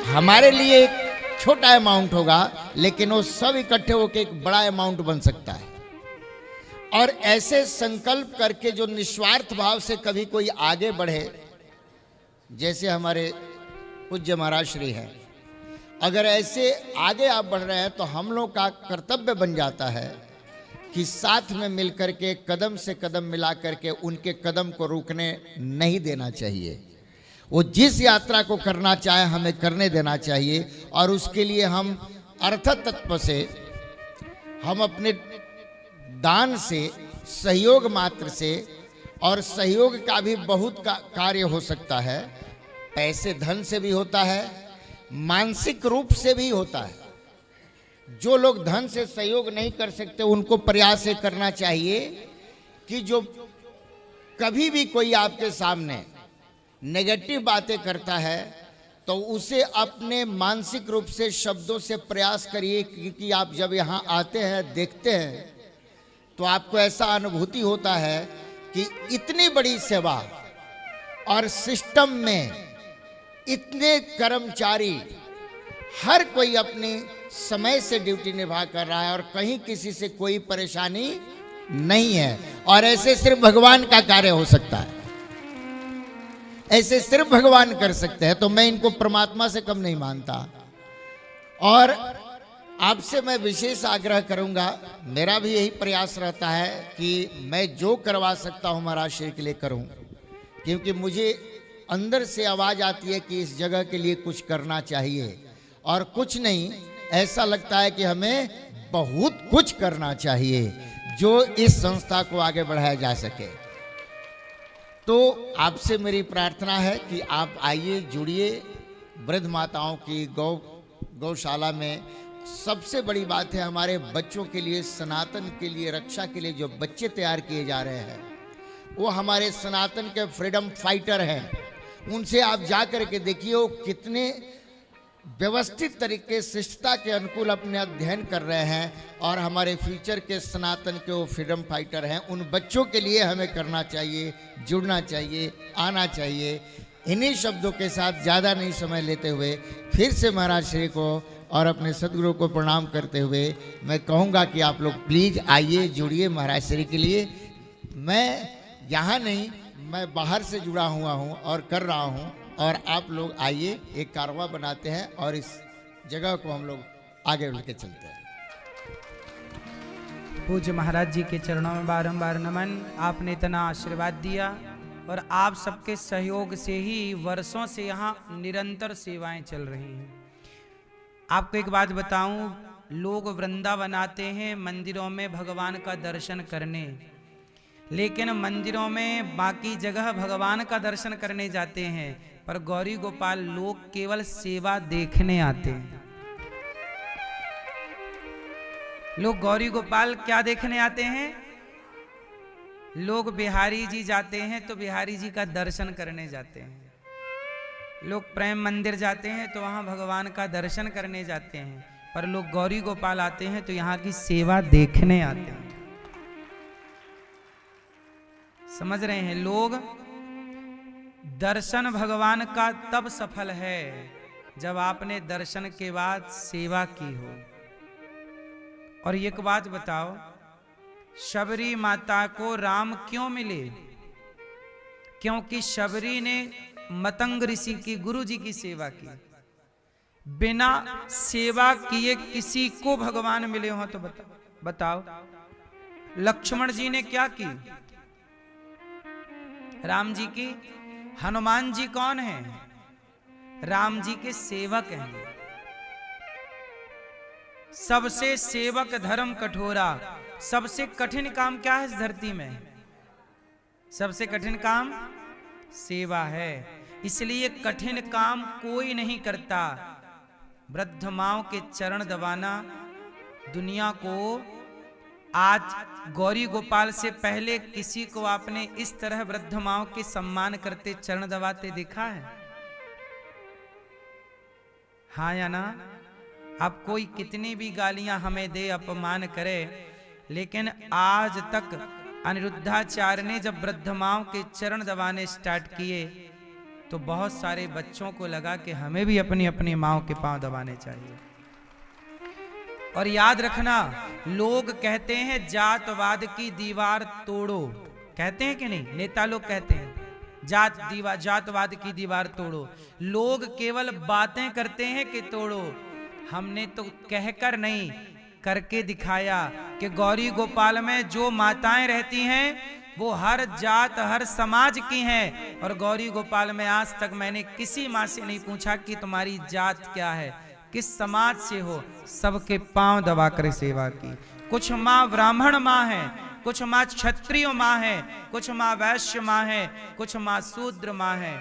हमारे लिए एक छोटा अमाउंट होगा, लेकिन वो सब इकट्ठे होकर एक बड़ा अमाउंट बन सकता है। और ऐसे संकल्प करके जो निस्वार्थ भाव से कभी कोई आगे बढ़े, जैसे हमारे पूज्य महाराज श्री हैं, अगर ऐसे आगे आप बढ़ रहे हैं तो हम लोग का कर्तव्य बन जाता है कि साथ में मिलकर के कदम से कदम मिला करके उनके कदम को रुकने नहीं देना चाहिए। वो जिस यात्रा को करना चाहे हमें करने देना चाहिए। और उसके लिए हम अर्थ तत्व से, हम अपने दान से, सहयोग मात्र से, और सहयोग का भी बहुत कार्य हो सकता है। पैसे धन से भी होता है, मानसिक रूप से भी होता है। जो लोग धन से सहयोग नहीं कर सकते, उनको प्रयास ये करना चाहिए कि जो कभी भी कोई आपके सामने नेगेटिव बातें करता है, तो उसे अपने मानसिक रूप से शब्दों से प्रयास करिए। क्योंकि आप जब यहाँ आते हैं, देखते हैं, तो आपको ऐसा अनुभूति होता है कि इतनी बड़ी सेवा और सिस्टम में इतने कर्मचारी, हर कोई अपने समय से ड्यूटी निभा कर रहा है और कहीं किसी से कोई परेशानी नहीं है। और ऐसे सिर्फ भगवान का कार्य हो सकता है, ऐसे सिर्फ भगवान कर सकते हैं। तो मैं इनको परमात्मा से कम नहीं मानता। और आपसे मैं विशेष आग्रह करूंगा, मेरा भी यही प्रयास रहता है कि मैं जो करवा सकता हूं महाराज श्री के लिए करूं। क्योंकि मुझे अंदर से आवाज आती है कि इस जगह के लिए कुछ करना चाहिए, और कुछ नहीं, ऐसा लगता है कि हमें बहुत कुछ करना चाहिए जो इस संस्था को आगे बढ़ाया जा सके। तो आपसे मेरी प्रार्थना है कि आप आइए, जुड़िए वृद्ध माताओं की गौशाला में। सबसे बड़ी बात है, हमारे बच्चों के लिए, सनातन के लिए, रक्षा के लिए जो बच्चे तैयार किए जा रहे हैं, वो हमारे सनातन के फ्रीडम फाइटर हैं। उनसे आप जा कर के देखिए वो कितने व्यवस्थित तरीके, शिष्टता के अनुकूल अपने अध्ययन कर रहे हैं। और हमारे फ्यूचर के सनातन के वो फ्रीडम फाइटर हैं। उन बच्चों के लिए हमें करना चाहिए, जुड़ना चाहिए, आना चाहिए। इन्हीं शब्दों के साथ ज़्यादा नहीं समय लेते हुए फिर से महाराज श्री को और अपने सदगुरु को प्रणाम करते हुए मैं कहूँगा कि आप लोग प्लीज़ आइए, जुड़िए महाराज श्री के लिए। मैं यहाँ नहीं, मैं बाहर से जुड़ा हुआ हूँ और कर रहा हूँ। और आप लोग आइए, एक कारवां बनाते हैं और इस जगह को हम लोग आगे लेके चलते हैं। पूज्य महाराज जी के चरणों में बारंबार नमन। आपने इतना आशीर्वाद दिया और आप सबके सहयोग से ही वर्षों से यहाँ निरंतर सेवाएं चल रही हैं। आपको एक बात बताऊं, लोग वृंदावन आते हैं मंदिरों में भगवान का दर्शन करने, लेकिन मंदिरों में बाकी जगह भगवान का दर्शन करने जाते हैं, पर गौरी गोपाल लोग केवल सेवा देखने आते हैं। लोग गौरी गोपाल क्या देखने आते हैं? लोग बिहारी जी जाते हैं तो बिहारी जी का दर्शन करने जाते हैं, लोग प्रेम मंदिर जाते हैं तो वहां भगवान का दर्शन करने जाते हैं, पर लोग गौरी गोपाल आते हैं तो यहाँ की सेवा देखने आते हैं। समझ रहे हैं? लोग दर्शन भगवान का तब सफल है जब आपने दर्शन के बाद सेवा की हो। और एक बात बताओ, शबरी माता को राम क्यों मिले? क्योंकि शबरी ने मतंग ऋषि की, गुरु जी की सेवा की। बिना सेवा किए किसी को भगवान मिले हो तो बताओ। लक्ष्मण जी ने क्या की? राम जी की। हनुमान जी कौन है? राम जी के सेवक हैं। सबसे सेवक धर्म कठोरा। सबसे कठिन काम क्या है इस धरती में? सबसे कठिन काम सेवा है। इसलिए कठिन काम कोई नहीं करता। वृद्ध माओ के चरण दबाना दुनिया को, आज गौरी गोपाल से पहले किसी को आपने इस तरह वृद्ध माओ के सम्मान करते चरण दबाते देखा है? हाँ या ना? अब कोई कितनी भी गालियां हमें दे, अपमान करे, लेकिन आज तक अनिरुद्धाचार्य ने जब वृद्ध माओ के चरण दबाने स्टार्ट किए तो बहुत सारे बच्चों को लगा कि हमें भी अपनी अपनी माओ के पांव दबाने चाहिए। और याद रखना, लोग कहते हैं जातवाद की दीवार तोड़ो, कहते हैं कि नहीं? नेता लोग कहते हैं जातवाद की दीवार तोड़ो। लोग केवल बातें करते हैं कि तोड़ो। हमने तो कहकर नहीं, करके दिखाया कि गौरी गोपाल में जो माताएं रहती हैं वो हर जात हर समाज की हैं। और गौरी गोपाल में आज तक मैंने किसी माँ से नहीं पूछा कि तुम्हारी जात क्या है, किस समाज से हो। सबके पांव दबाकर सेवा की। कुछ माँ ब्राह्मण माँ है, कुछ माँ क्षत्रिय माँ है, कुछ माँ वैश्य माँ है, कुछ माँ शूद्र माँ है।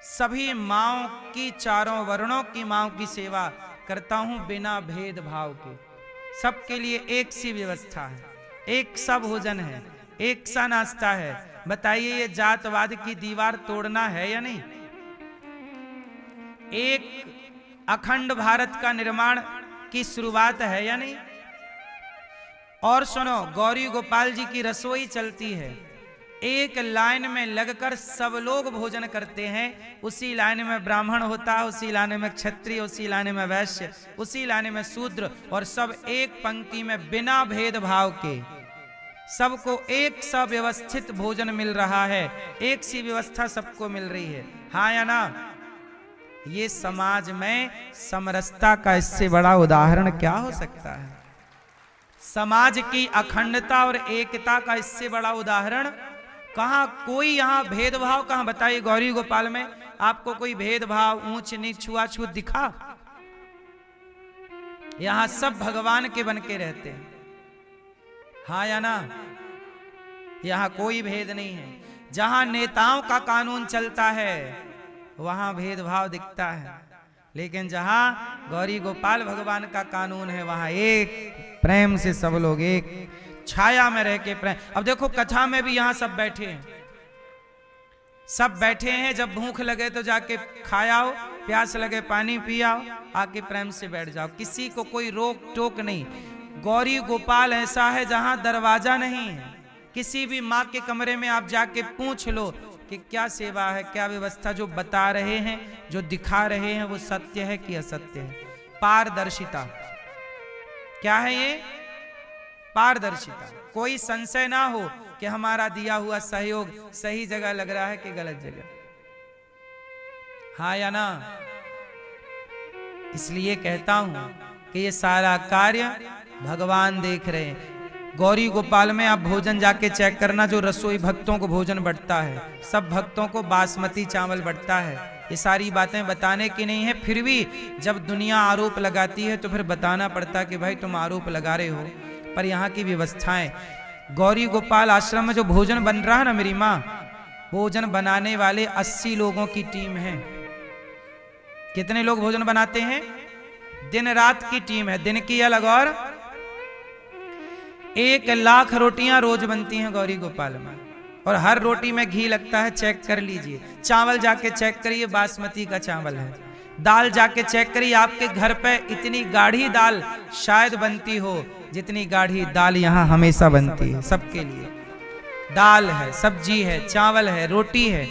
सभी माँओं की, चारों वर्णों की माँओं की सेवा करता हूं बिना भेदभाव के। सबके लिए एक सी व्यवस्था है, एक सा भोजन है, एक सा नाश्ता है। बताइए ये जातवाद की दीवार तोड़ना है या नहीं? एक अखंड भारत का निर्माण की शुरुआत है या नहीं? और सुनो, गौरी गोपाल जी की रसोई चलती है, एक लाइन में लगकर सब लोग भोजन करते हैं। उसी लाइन में ब्राह्मण होता है, उसी लाइन में क्षत्रिय, उसी लाइन में वैश्य, उसी लाइन में शूद्र, और सब एक पंक्ति में बिना भेदभाव के सबको एक सा व्यवस्थित भोजन मिल रहा है। एक सी व्यवस्था सबको मिल रही है। हाँ या ना? ये समाज में समरसता का इससे बड़ा उदाहरण क्या हो सकता है? समाज की अखंडता और एकता का इससे बड़ा उदाहरण कहां? कोई यहां भेदभाव कहां? बताइए, गौरी गोपाल में आपको कोई भेदभाव, ऊंच नीच, छुआछूत दिखा? यहां सब भगवान के बन के रहते हैं। हाँ या ना? यहां कोई भेद नहीं है। जहां नेताओं का कानून चलता है वहां भेदभाव दिखता है, लेकिन जहां गौरी गोपाल भगवान का कानून है वहां एक प्रेम से सब लोग एक छाया में रह के प्रेम। अब देखो, कथा में भी यहां सब बैठे हैं, सब बैठे हैं। जब भूख लगे तो जाके खाओ, प्यास लगे पानी पियाओ, आके प्रेम से बैठ जाओ। किसी को कोई रोक टोक नहीं। गौरी गोपाल ऐसा है जहां दरवाजा नहीं है। किसी भी माँ के कमरे में आप जाके पूछ लो कि क्या सेवा है, क्या व्यवस्था। जो बता रहे हैं, जो दिखा रहे हैं, वो सत्य है कि असत्य है? पारदर्शिता। क्या है ये? पारदर्शिता। कोई संशय ना हो कि हमारा दिया हुआ सहयोग सही जगह लग रहा है कि गलत जगह। हाँ या ना? इसलिए कहता हूं कि ये सारा कार्य भगवान देख रहे हैं। गौरी गोपाल में आप भोजन जाके चेक करना, जो रसोई भक्तों को भोजन बंटता है, सब भक्तों को बासमती चावल बंटता है। ये सारी बातें बताने की नहीं है, फिर भी जब दुनिया आरोप लगाती है तो फिर बताना पड़ता कि भाई तुम आरोप लगा रहे हो। पर यहाँ की व्यवस्थाएं, गौरी गोपाल आश्रम में जो भोजन बन रहा है ना मेरी माँ, भोजन बनाने वाले 80 लोगों की टीम है। कितने लोग भोजन बनाते हैं? दिन रात की टीम है, दिन की अलग। और 1 लाख रोटियां रोज बनती हैं गौरी गोपाल में, और हर रोटी में घी लगता है। चेक कर लीजिए। चावल जाके चेक करिए, बासमती का चावल है। दाल जाके चेक करिए, आपके घर पे इतनी गाढ़ी दाल शायद बनती हो जितनी गाढ़ी दाल यहाँ हमेशा बनती है। सबके लिए दाल है, सब्जी है, चावल है, रोटी है।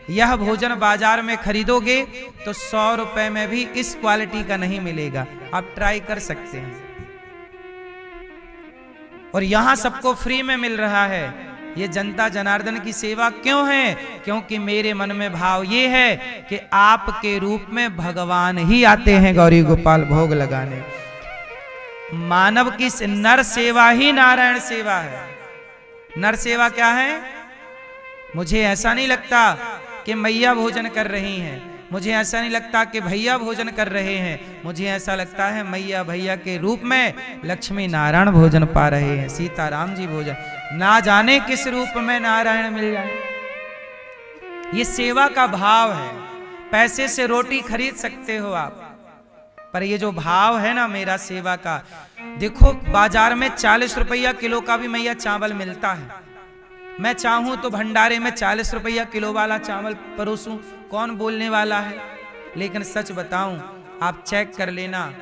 यह भोजन बाजार में खरीदोगे तो 100 रुपए में भी इस क्वालिटी का नहीं मिलेगा। आप ट्राई कर सकते हैं। और यहां सबको फ्री में मिल रहा है। ये जनता जनार्दन की सेवा क्यों है? क्योंकि मेरे मन में भाव ये है कि आपके रूप में भगवान ही आते हैं गौरी गोपाल भोग लगाने। मानव की नर सेवा ही नारायण सेवा है। नर सेवा क्या है? मुझे ऐसा नहीं लगता कि मैया भोजन कर रही हैं, मुझे ऐसा नहीं लगता कि भैया भोजन कर रहे हैं, मुझे ऐसा लगता है मैया भैया के रूप में लक्ष्मी नारायण भोजन पा रहे हैं, सीताराम जी भोजन। ना जाने किस रूप में नारायण मिल जाए। ये सेवा का भाव है। पैसे से रोटी खरीद सकते हो आप, पर ये जो भाव है ना मेरा सेवा का, देखो बाजार में 40 रुपया किलो का भी मैया चावल मिलता है। मैं चाहूं तो भंडारे में 40 रुपया किलो वाला चावल परोसूं, कौन बोलने वाला है? लेकिन सच बताऊं, आप चेक कर लेना,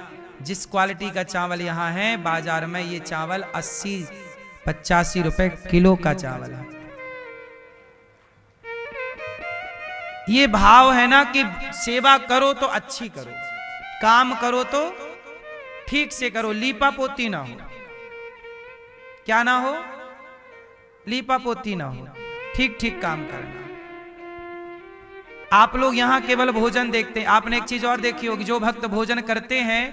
जिस क्वालिटी का चावल यहाँ है बाजार में, ये चावल 80-85 रुपए किलो का चावल है। ये भाव है ना कि सेवा करो तो अच्छी करो, काम करो तो ठीक से करो, लीपा पोती ना हो। क्या ना हो? लीपा पोती ना हो, ठीक ठीक काम करना। आप लोग यहाँ केवल भोजन देखते हैं। आपने एक चीज और देखी होगी, जो भक्त भोजन करते हैं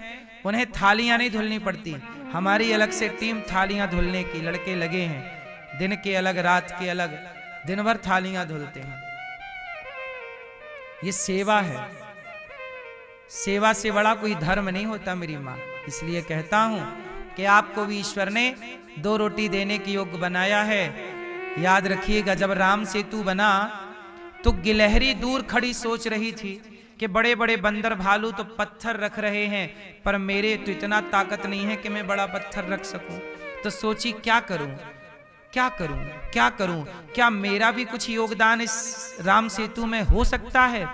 उन्हें थालियां नहीं धुलनी पड़ती। हमारी अलग से टीम थालियां धुलने की, लड़के लगे हैं, दिन के अलग रात के अलग, दिन भर थालियां धुलते हैं। ये सेवा है। सेवा से बड़ा कोई धर्म नहीं होता मेरी माँ। इसलिए कहता हूं कि आपको भी ईश्वर ने 2 रोटी देने के योग्य बनाया है। याद रखिएगा, जब राम सेतु बना तो गिलहरी दूर खड़ी सोच रही थी कि बड़े बड़े बंदर भालू तो पत्थर रख रहे हैं, पर मेरे तो इतना ताकत नहीं है कि मैं बड़ा पत्थर रख सकूं। तो सोची क्या करूं, क्या करूं, क्या करूं, क्या मेरा भी कुछ योगदान इस राम सेतु में हो सकता है?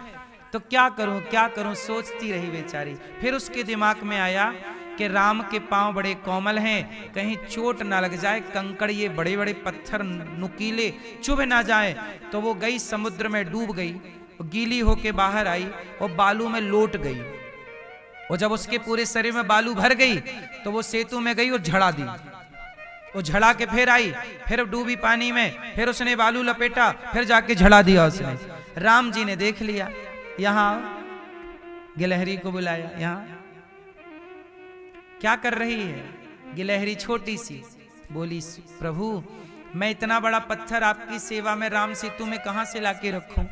तो क्या करूं, क्या करूं, सोचती रही बेचारी। फिर उसके दिमाग में आया कि राम के पांव बड़े कोमल हैं, कहीं चोट ना लग जाए, कंकड़ ये बड़े बड़े पत्थर नुकीले चुभ ना जाए। तो वो गई, समुद्र में डूब गई, गीली होके बाहर आई और बालू में लौट गई। और जब उसके पूरे शरीर में बालू भर गई तो वो सेतु में गई और झड़ा दी। वो झड़ा के फिर आई, फिर डूबी पानी में, फिर उसने बालू लपेटा, फिर जाके झड़ा दिया उसने। राम जी ने देख लिया, यहाँ गिलहरी को बुलाया। यहाँ क्या कर रही है? गिलहरी छोटी सी बोली, प्रभु मैं इतना बड़ा पत्थर आपकी सेवा में राम सेतु में कहां से लाके रखूं?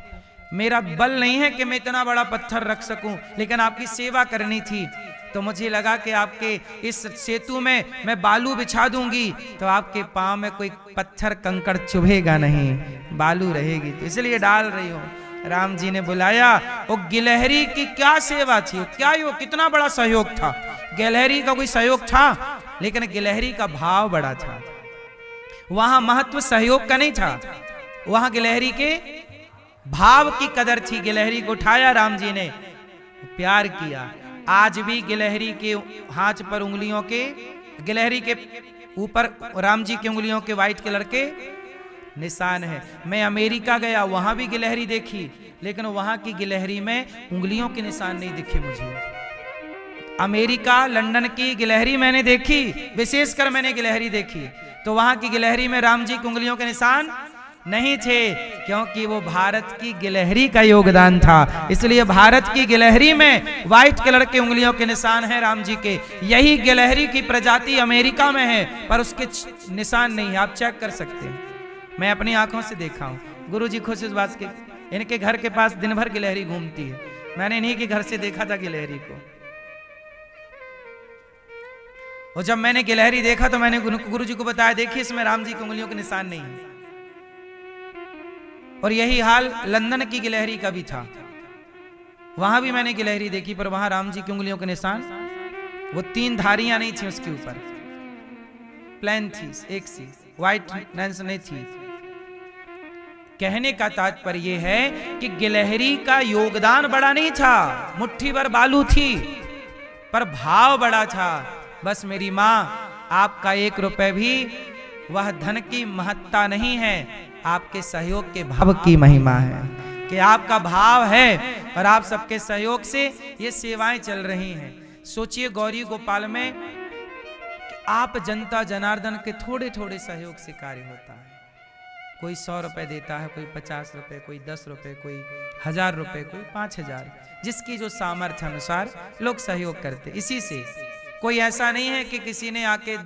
मेरा बल नहीं है कि मैं इतना बड़ा पत्थर रख सकूं, लेकिन आपकी सेवा करनी थी तो मुझे लगा कि आपके इस सेतु में मैं बालू बिछा दूंगी तो आपके पांव में कोई पत्थर कंकड़ चुभेगा नहीं, बालू रहेगी, तो इसलिए डाल रही हूं। राम जी ने बुलाया। वो गिलहरी की क्या सेवा थी, क्या यो कितना बड़ा सहयोग था। गिलहरी का कोई सहयोग था, लेकिन गिलहरी का भाव बड़ा था। वहां महत्व सहयोग का नहीं था, वहां गिलहरी के भाव की कदर थी। गिलहरी को उठाया राम जी ने, प्यार किया। आज भी गिलहरी के हाथ पर उंगलियों के, गिलहरी के ऊपर राम जी की उंगलियों के व्हाइट कलर के निशान है। मैं अमेरिका गया, वहां भी गिलहरी देखी, लेकिन वहां की गिलहरी में उंगलियों के निशान नहीं दिखे मुझे। अमेरिका लंदन की गिलहरी मैंने देखी, विशेषकर मैंने गिलहरी देखी, तो वहां की गिलहरी में राम जी की उंगलियों के निशान नहीं थे, क्योंकि वो भारत की गिलहरी का योगदान था। इसलिए भारत की गिलहरी में व्हाइट कलर के उंगलियों के निशान हैं राम जी के। यही गिलहरी की प्रजाति अमेरिका में है, पर उसके निशान नहीं है, आप चेक कर सकते हैं। मैं अपनी आंखों से देखा हूं। गुरु जी खुश इस बात के, इनके घर के पास दिन भर गिलहरी घूमती है। मैंने इन्हीं के घर से देखा था गिलहरी को। और जब मैंने गिलहरी देखा तो मैंने गुरु जी को बताया, देखिए इसमें राम जी की उंगलियों के निशान नहीं है। और यही हाल लंदन की गिलहरी का भी था। वहां भी मैंने गिलहरी देखी, पर वहां राम जी की उंगलियों के निशान, वो 3 धारियां नहीं थी उसके ऊपर, प्लेन थी, एक सी व्हाइट लेंस नहीं थी। कहने का तात्पर्य यह है कि गिलहरी का योगदान बड़ा नहीं था, मुट्ठी भर बालू थी, पर भाव बड़ा था। बस मेरी मां, आपका 1 रुपए भी वह धन की महत्ता नहीं है, आपके सहयोग के भाव की महिमा है। कि आपका भाव है और आप सबके सहयोग से ये सेवाएं चल रही हैं। सोचिए गौरी गोपाल में आप जनता जनार्दन के थोड़े थोड़े सहयोग से कार्य होता है। कोई 100 रुपए देता है, कोई 50 रुपए, कोई 10 रुपए, कोई 1000 रुपए, कोई 5000, जिसकी जो सामर्थ्य अनुसार लोग सहयोग करते। इसी से कोई ऐसा नहीं है कि किसी ने आके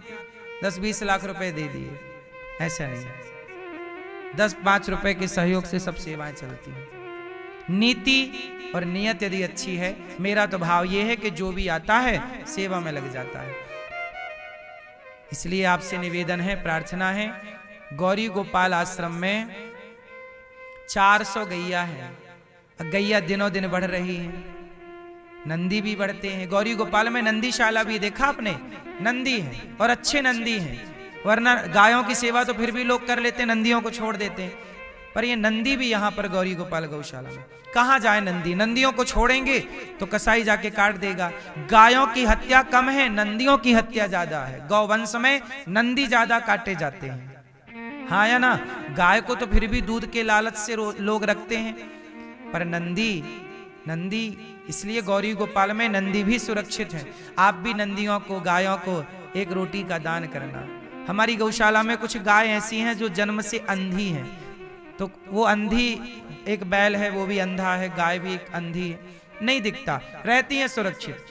10-20 लाख रुपए दे दिए, ऐसा नहीं है। 10-5 रुपए के सहयोग से सब सेवाएं चलती हैं। नीति और नियत यदि अच्छी है, मेरा तो भाव ये है कि जो भी आता है सेवा में लग जाता है। इसलिए आपसे निवेदन है, प्रार्थना है, गौरी गोपाल आश्रम में 400 गैया है। गैया दिनों दिन बढ़ रही है, नंदी भी बढ़ते हैं। गौरी गोपाल में नंदीशाला भी देखा आपने, नंदी है और अच्छे नंदी हैं। वरना गायों की सेवा तो फिर भी लोग कर लेते, नंदियों को छोड़ देते हैं, पर ये नंदी भी यहाँ पर गौरी गोपाल गौशाला में। कहाँ जाए नंदी? नंदियों को छोड़ेंगे तो कसाई जाके काट देगा। गायों की हत्या कम है, नंदियों की हत्या ज्यादा है। गौवंश में नंदी ज्यादा काटे जाते हैं, हाँ या ना? गाय को तो फिर भी दूध के लालच से लोग रखते हैं, पर नंदी इसलिए गौरी गोपाल में नंदी भी सुरक्षित है। आप भी नंदियों को, गायों को 1 रोटी का दान करना। हमारी गौशाला में कुछ गाय ऐसी हैं जो जन्म से अंधी हैं, तो वो अंधी, एक बैल है वो भी अंधा है, गाय भी एक अंधी है, नहीं दिखता, रहती है सुरक्षित।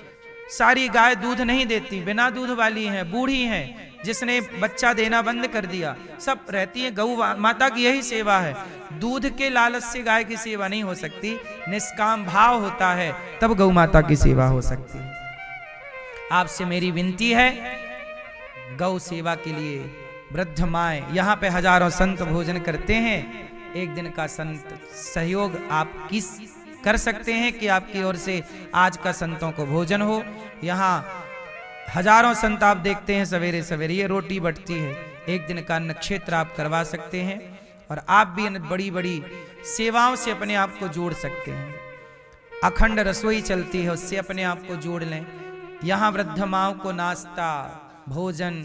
सारी गाय दूध नहीं देती, बिना दूध वाली हैं, बूढ़ी हैं, जिसने बच्चा देना बंद कर दिया, सब रहती है। गौ माता की यही सेवा है। दूध के लालच से गाय की सेवा नहीं हो सकती, निष्काम भाव होता है तब गौ माता की सेवा हो सकती है। आपसे मेरी विनती है, गौ सेवा के लिए वृद्ध माएँ, यहाँ पे हजारों संत भोजन करते हैं। एक दिन का संत सहयोग आप किस कर सकते हैं कि आपकी ओर से आज का संतों को भोजन हो। यहाँ हजारों संत आप देखते हैं सवेरे सवेरे ये रोटी बटती है। एक दिन का नक्षत्र आप करवा सकते हैं और आप भी बड़ी बड़ी सेवाओं से अपने आप को जोड़ सकते हैं। अखंड रसोई चलती है, उससे अपने आप को जोड़ लें। यहाँ वृद्ध माओं को नाश्ता, भोजन,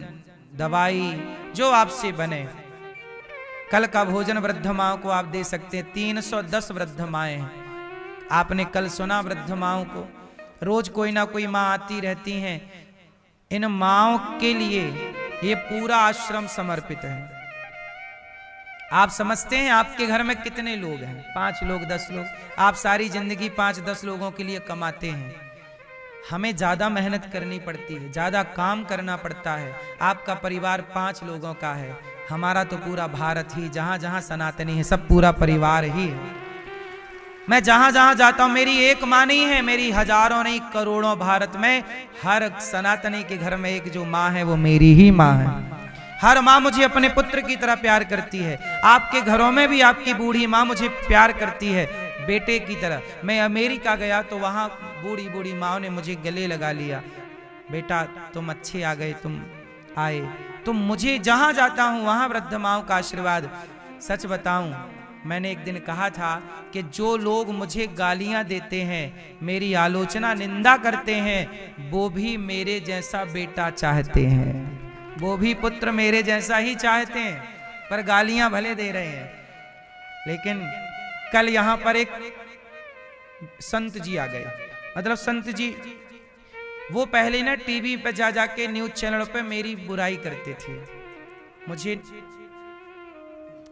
दवाई जो आपसे बने, कल का भोजन वृद्ध माओं को आप दे सकते हैं। 310 वृद्ध माएँ हैं, आपने कल सुना वृद्ध माओं को। रोज कोई ना कोई माँ आती रहती हैं। इन माओं के लिए ये पूरा आश्रम समर्पित है। आप समझते हैं आपके घर में कितने लोग हैं? 5 लोग, 10 लोग। आप सारी जिंदगी 5-10 लोगों के लिए कमाते हैं। हमें ज्यादा मेहनत करनी पड़ती है, ज्यादा काम करना पड़ता है। आपका परिवार 5 लोगों का है, हमारा तो पूरा भारत ही, जहां जहां सनातनी है सब पूरा परिवार ही है। मैं जहां जहां जाता हूं, मेरी एक माँ नहीं है, मेरी हजारों नहीं करोड़ों भारत में हर सनातनी के घर में एक जो माँ है वो मेरी ही माँ है। हर माँ मुझे अपने पुत्र की तरह प्यार करती है। आपके घरों में भी आपकी बूढ़ी माँ मुझे प्यार करती है बेटे की तरह। मैं अमेरिका गया तो वहाँ बूढ़ी बूढ़ी माँ ने मुझे गले लगा लिया, बेटा तुम अच्छे आ गए, तुम आए। तो मुझे जहां जाता हूं वहां वृद्ध माओं का आशीर्वाद। सच बताऊं, मैंने एक दिन कहा था कि जो लोग मुझे गालियां देते हैं, मेरी आलोचना निंदा करते हैं, वो भी मेरे जैसा बेटा चाहते हैं, वो भी पुत्र मेरे जैसा ही चाहते हैं, पर गालियां भले दे रहे हैं। लेकिन कल यहां पर एक संत जी आ गए, मतलब संत जी वो पहले ना टीवी पे जा जाके न्यूज चैनल पे मेरी बुराई करते थे। मुझे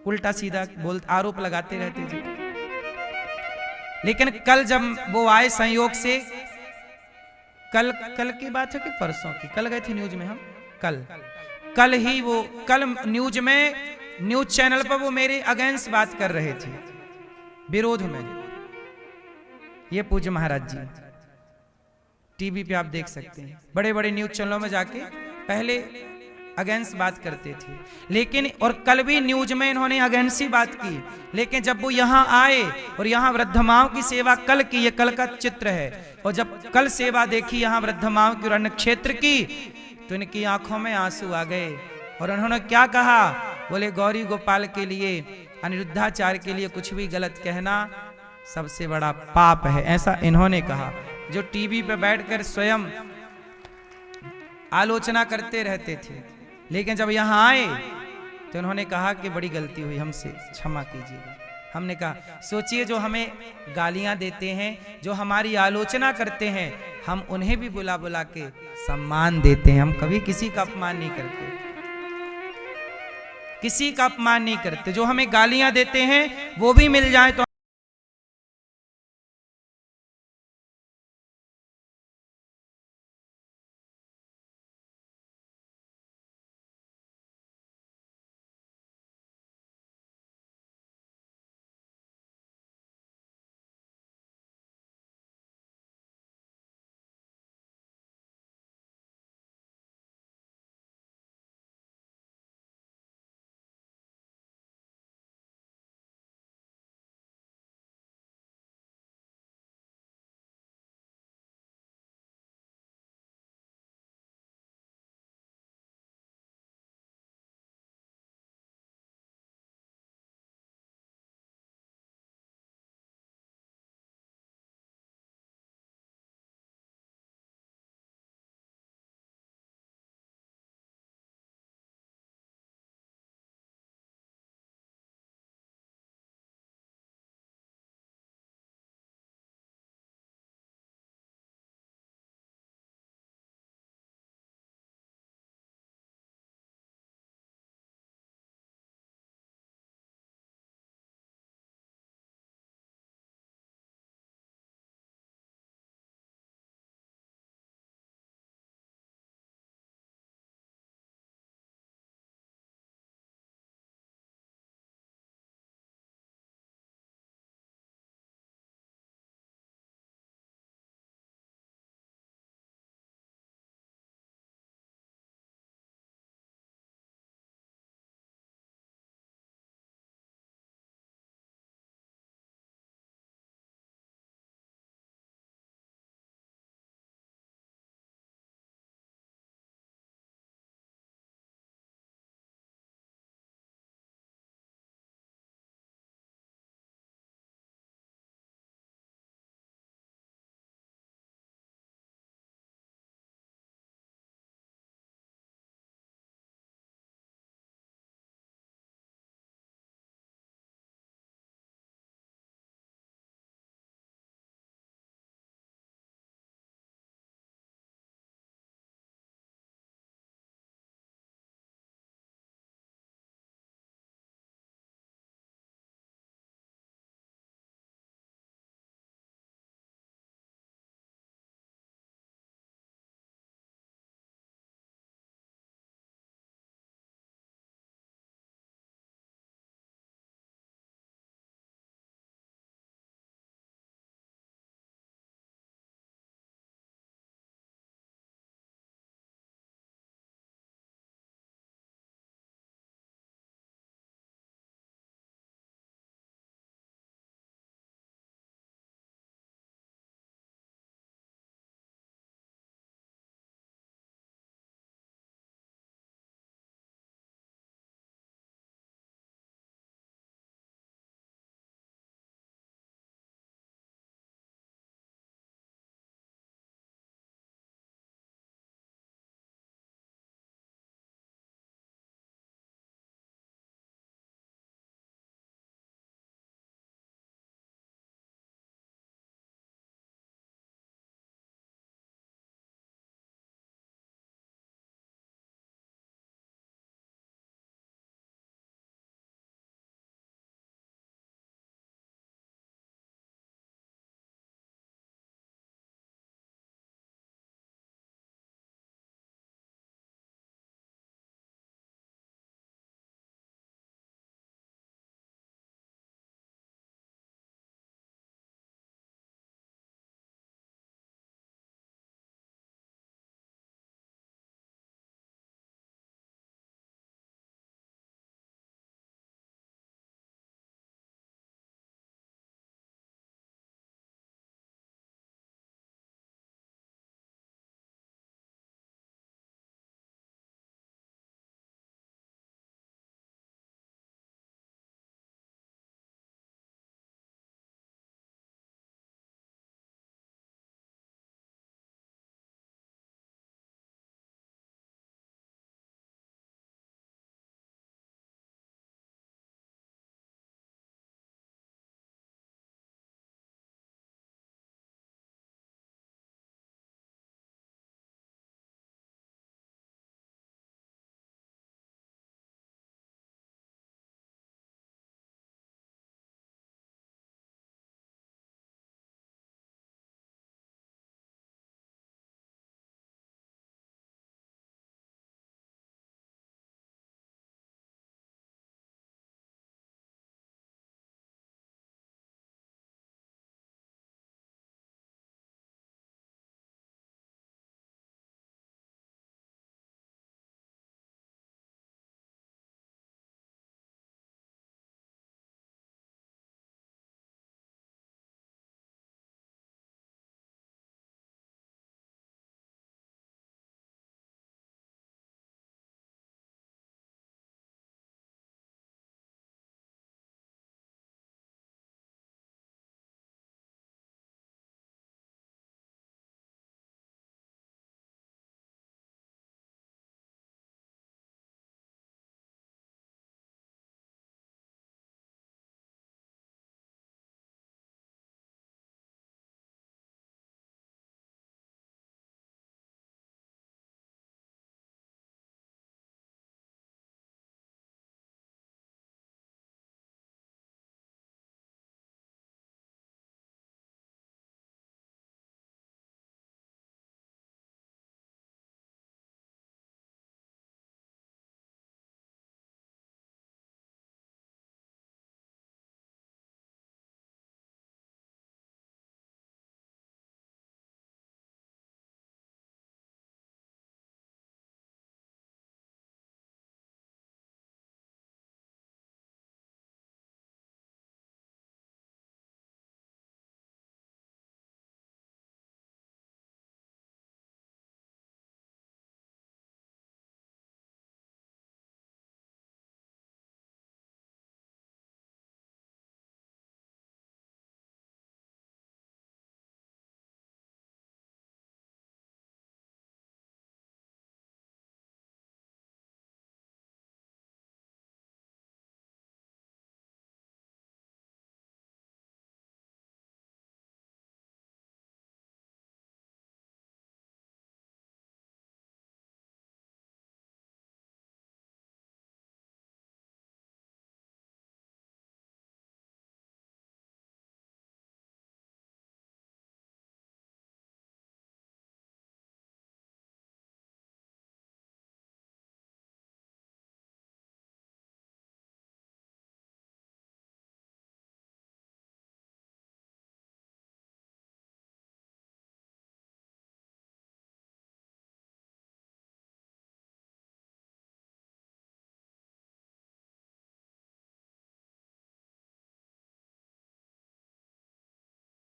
उल्टा सीधा बोल आरोप लगाते रहते थे। लेकिन कल जब वो आए संयोग से, कल की बात है कि परसों की, कल गए थे न्यूज में हम, कल ही वो, कल न्यूज में, न्यूज चैनल पर वो मेरे अगेंस्ट बात कर रहे थे, विरोध में। ये पूज्य महाराज जी टीवी पे आप देख सकते हैं, बड़े बड़े न्यूज चैनलों में जाके पहले अगेंस्ट बात करते थे। लेकिन और कल भी न्यूज में इन्होंने अगेंस्ट ही बात की, लेकिन जब वो यहाँ आए और यहाँ वृद्ध माओं की सेवा कल की, ये कल का चित्र है, और जब कल सेवा देखी यहाँ वृद्ध माओं की अन्न क्षेत्र की, तो इनकी आंखों में आंसू आ गए। और उन्होंने क्या कहा, बोले गौरी गोपाल के लिए, अनिरुद्धाचार्य के लिए कुछ भी गलत कहना सबसे बड़ा पाप है, ऐसा इन्होंने कहा। जो टीवी पे बैठकर स्वयं आलोचना करते रहते थे, लेकिन जब यहाँ आए तो उन्होंने कहा कि बड़ी गलती हुई, हमसे क्षमा कीजिएगा। हमने कहा सोचिए, जो हमें गालियां देते हैं, जो हमारी आलोचना करते हैं, हम उन्हें भी बुला बुला के सम्मान देते हैं। हम कभी किसी का अपमान नहीं करते, किसी का अपमान नहीं करते। जो हमें गालियां देते हैं वो भी मिल जाए तो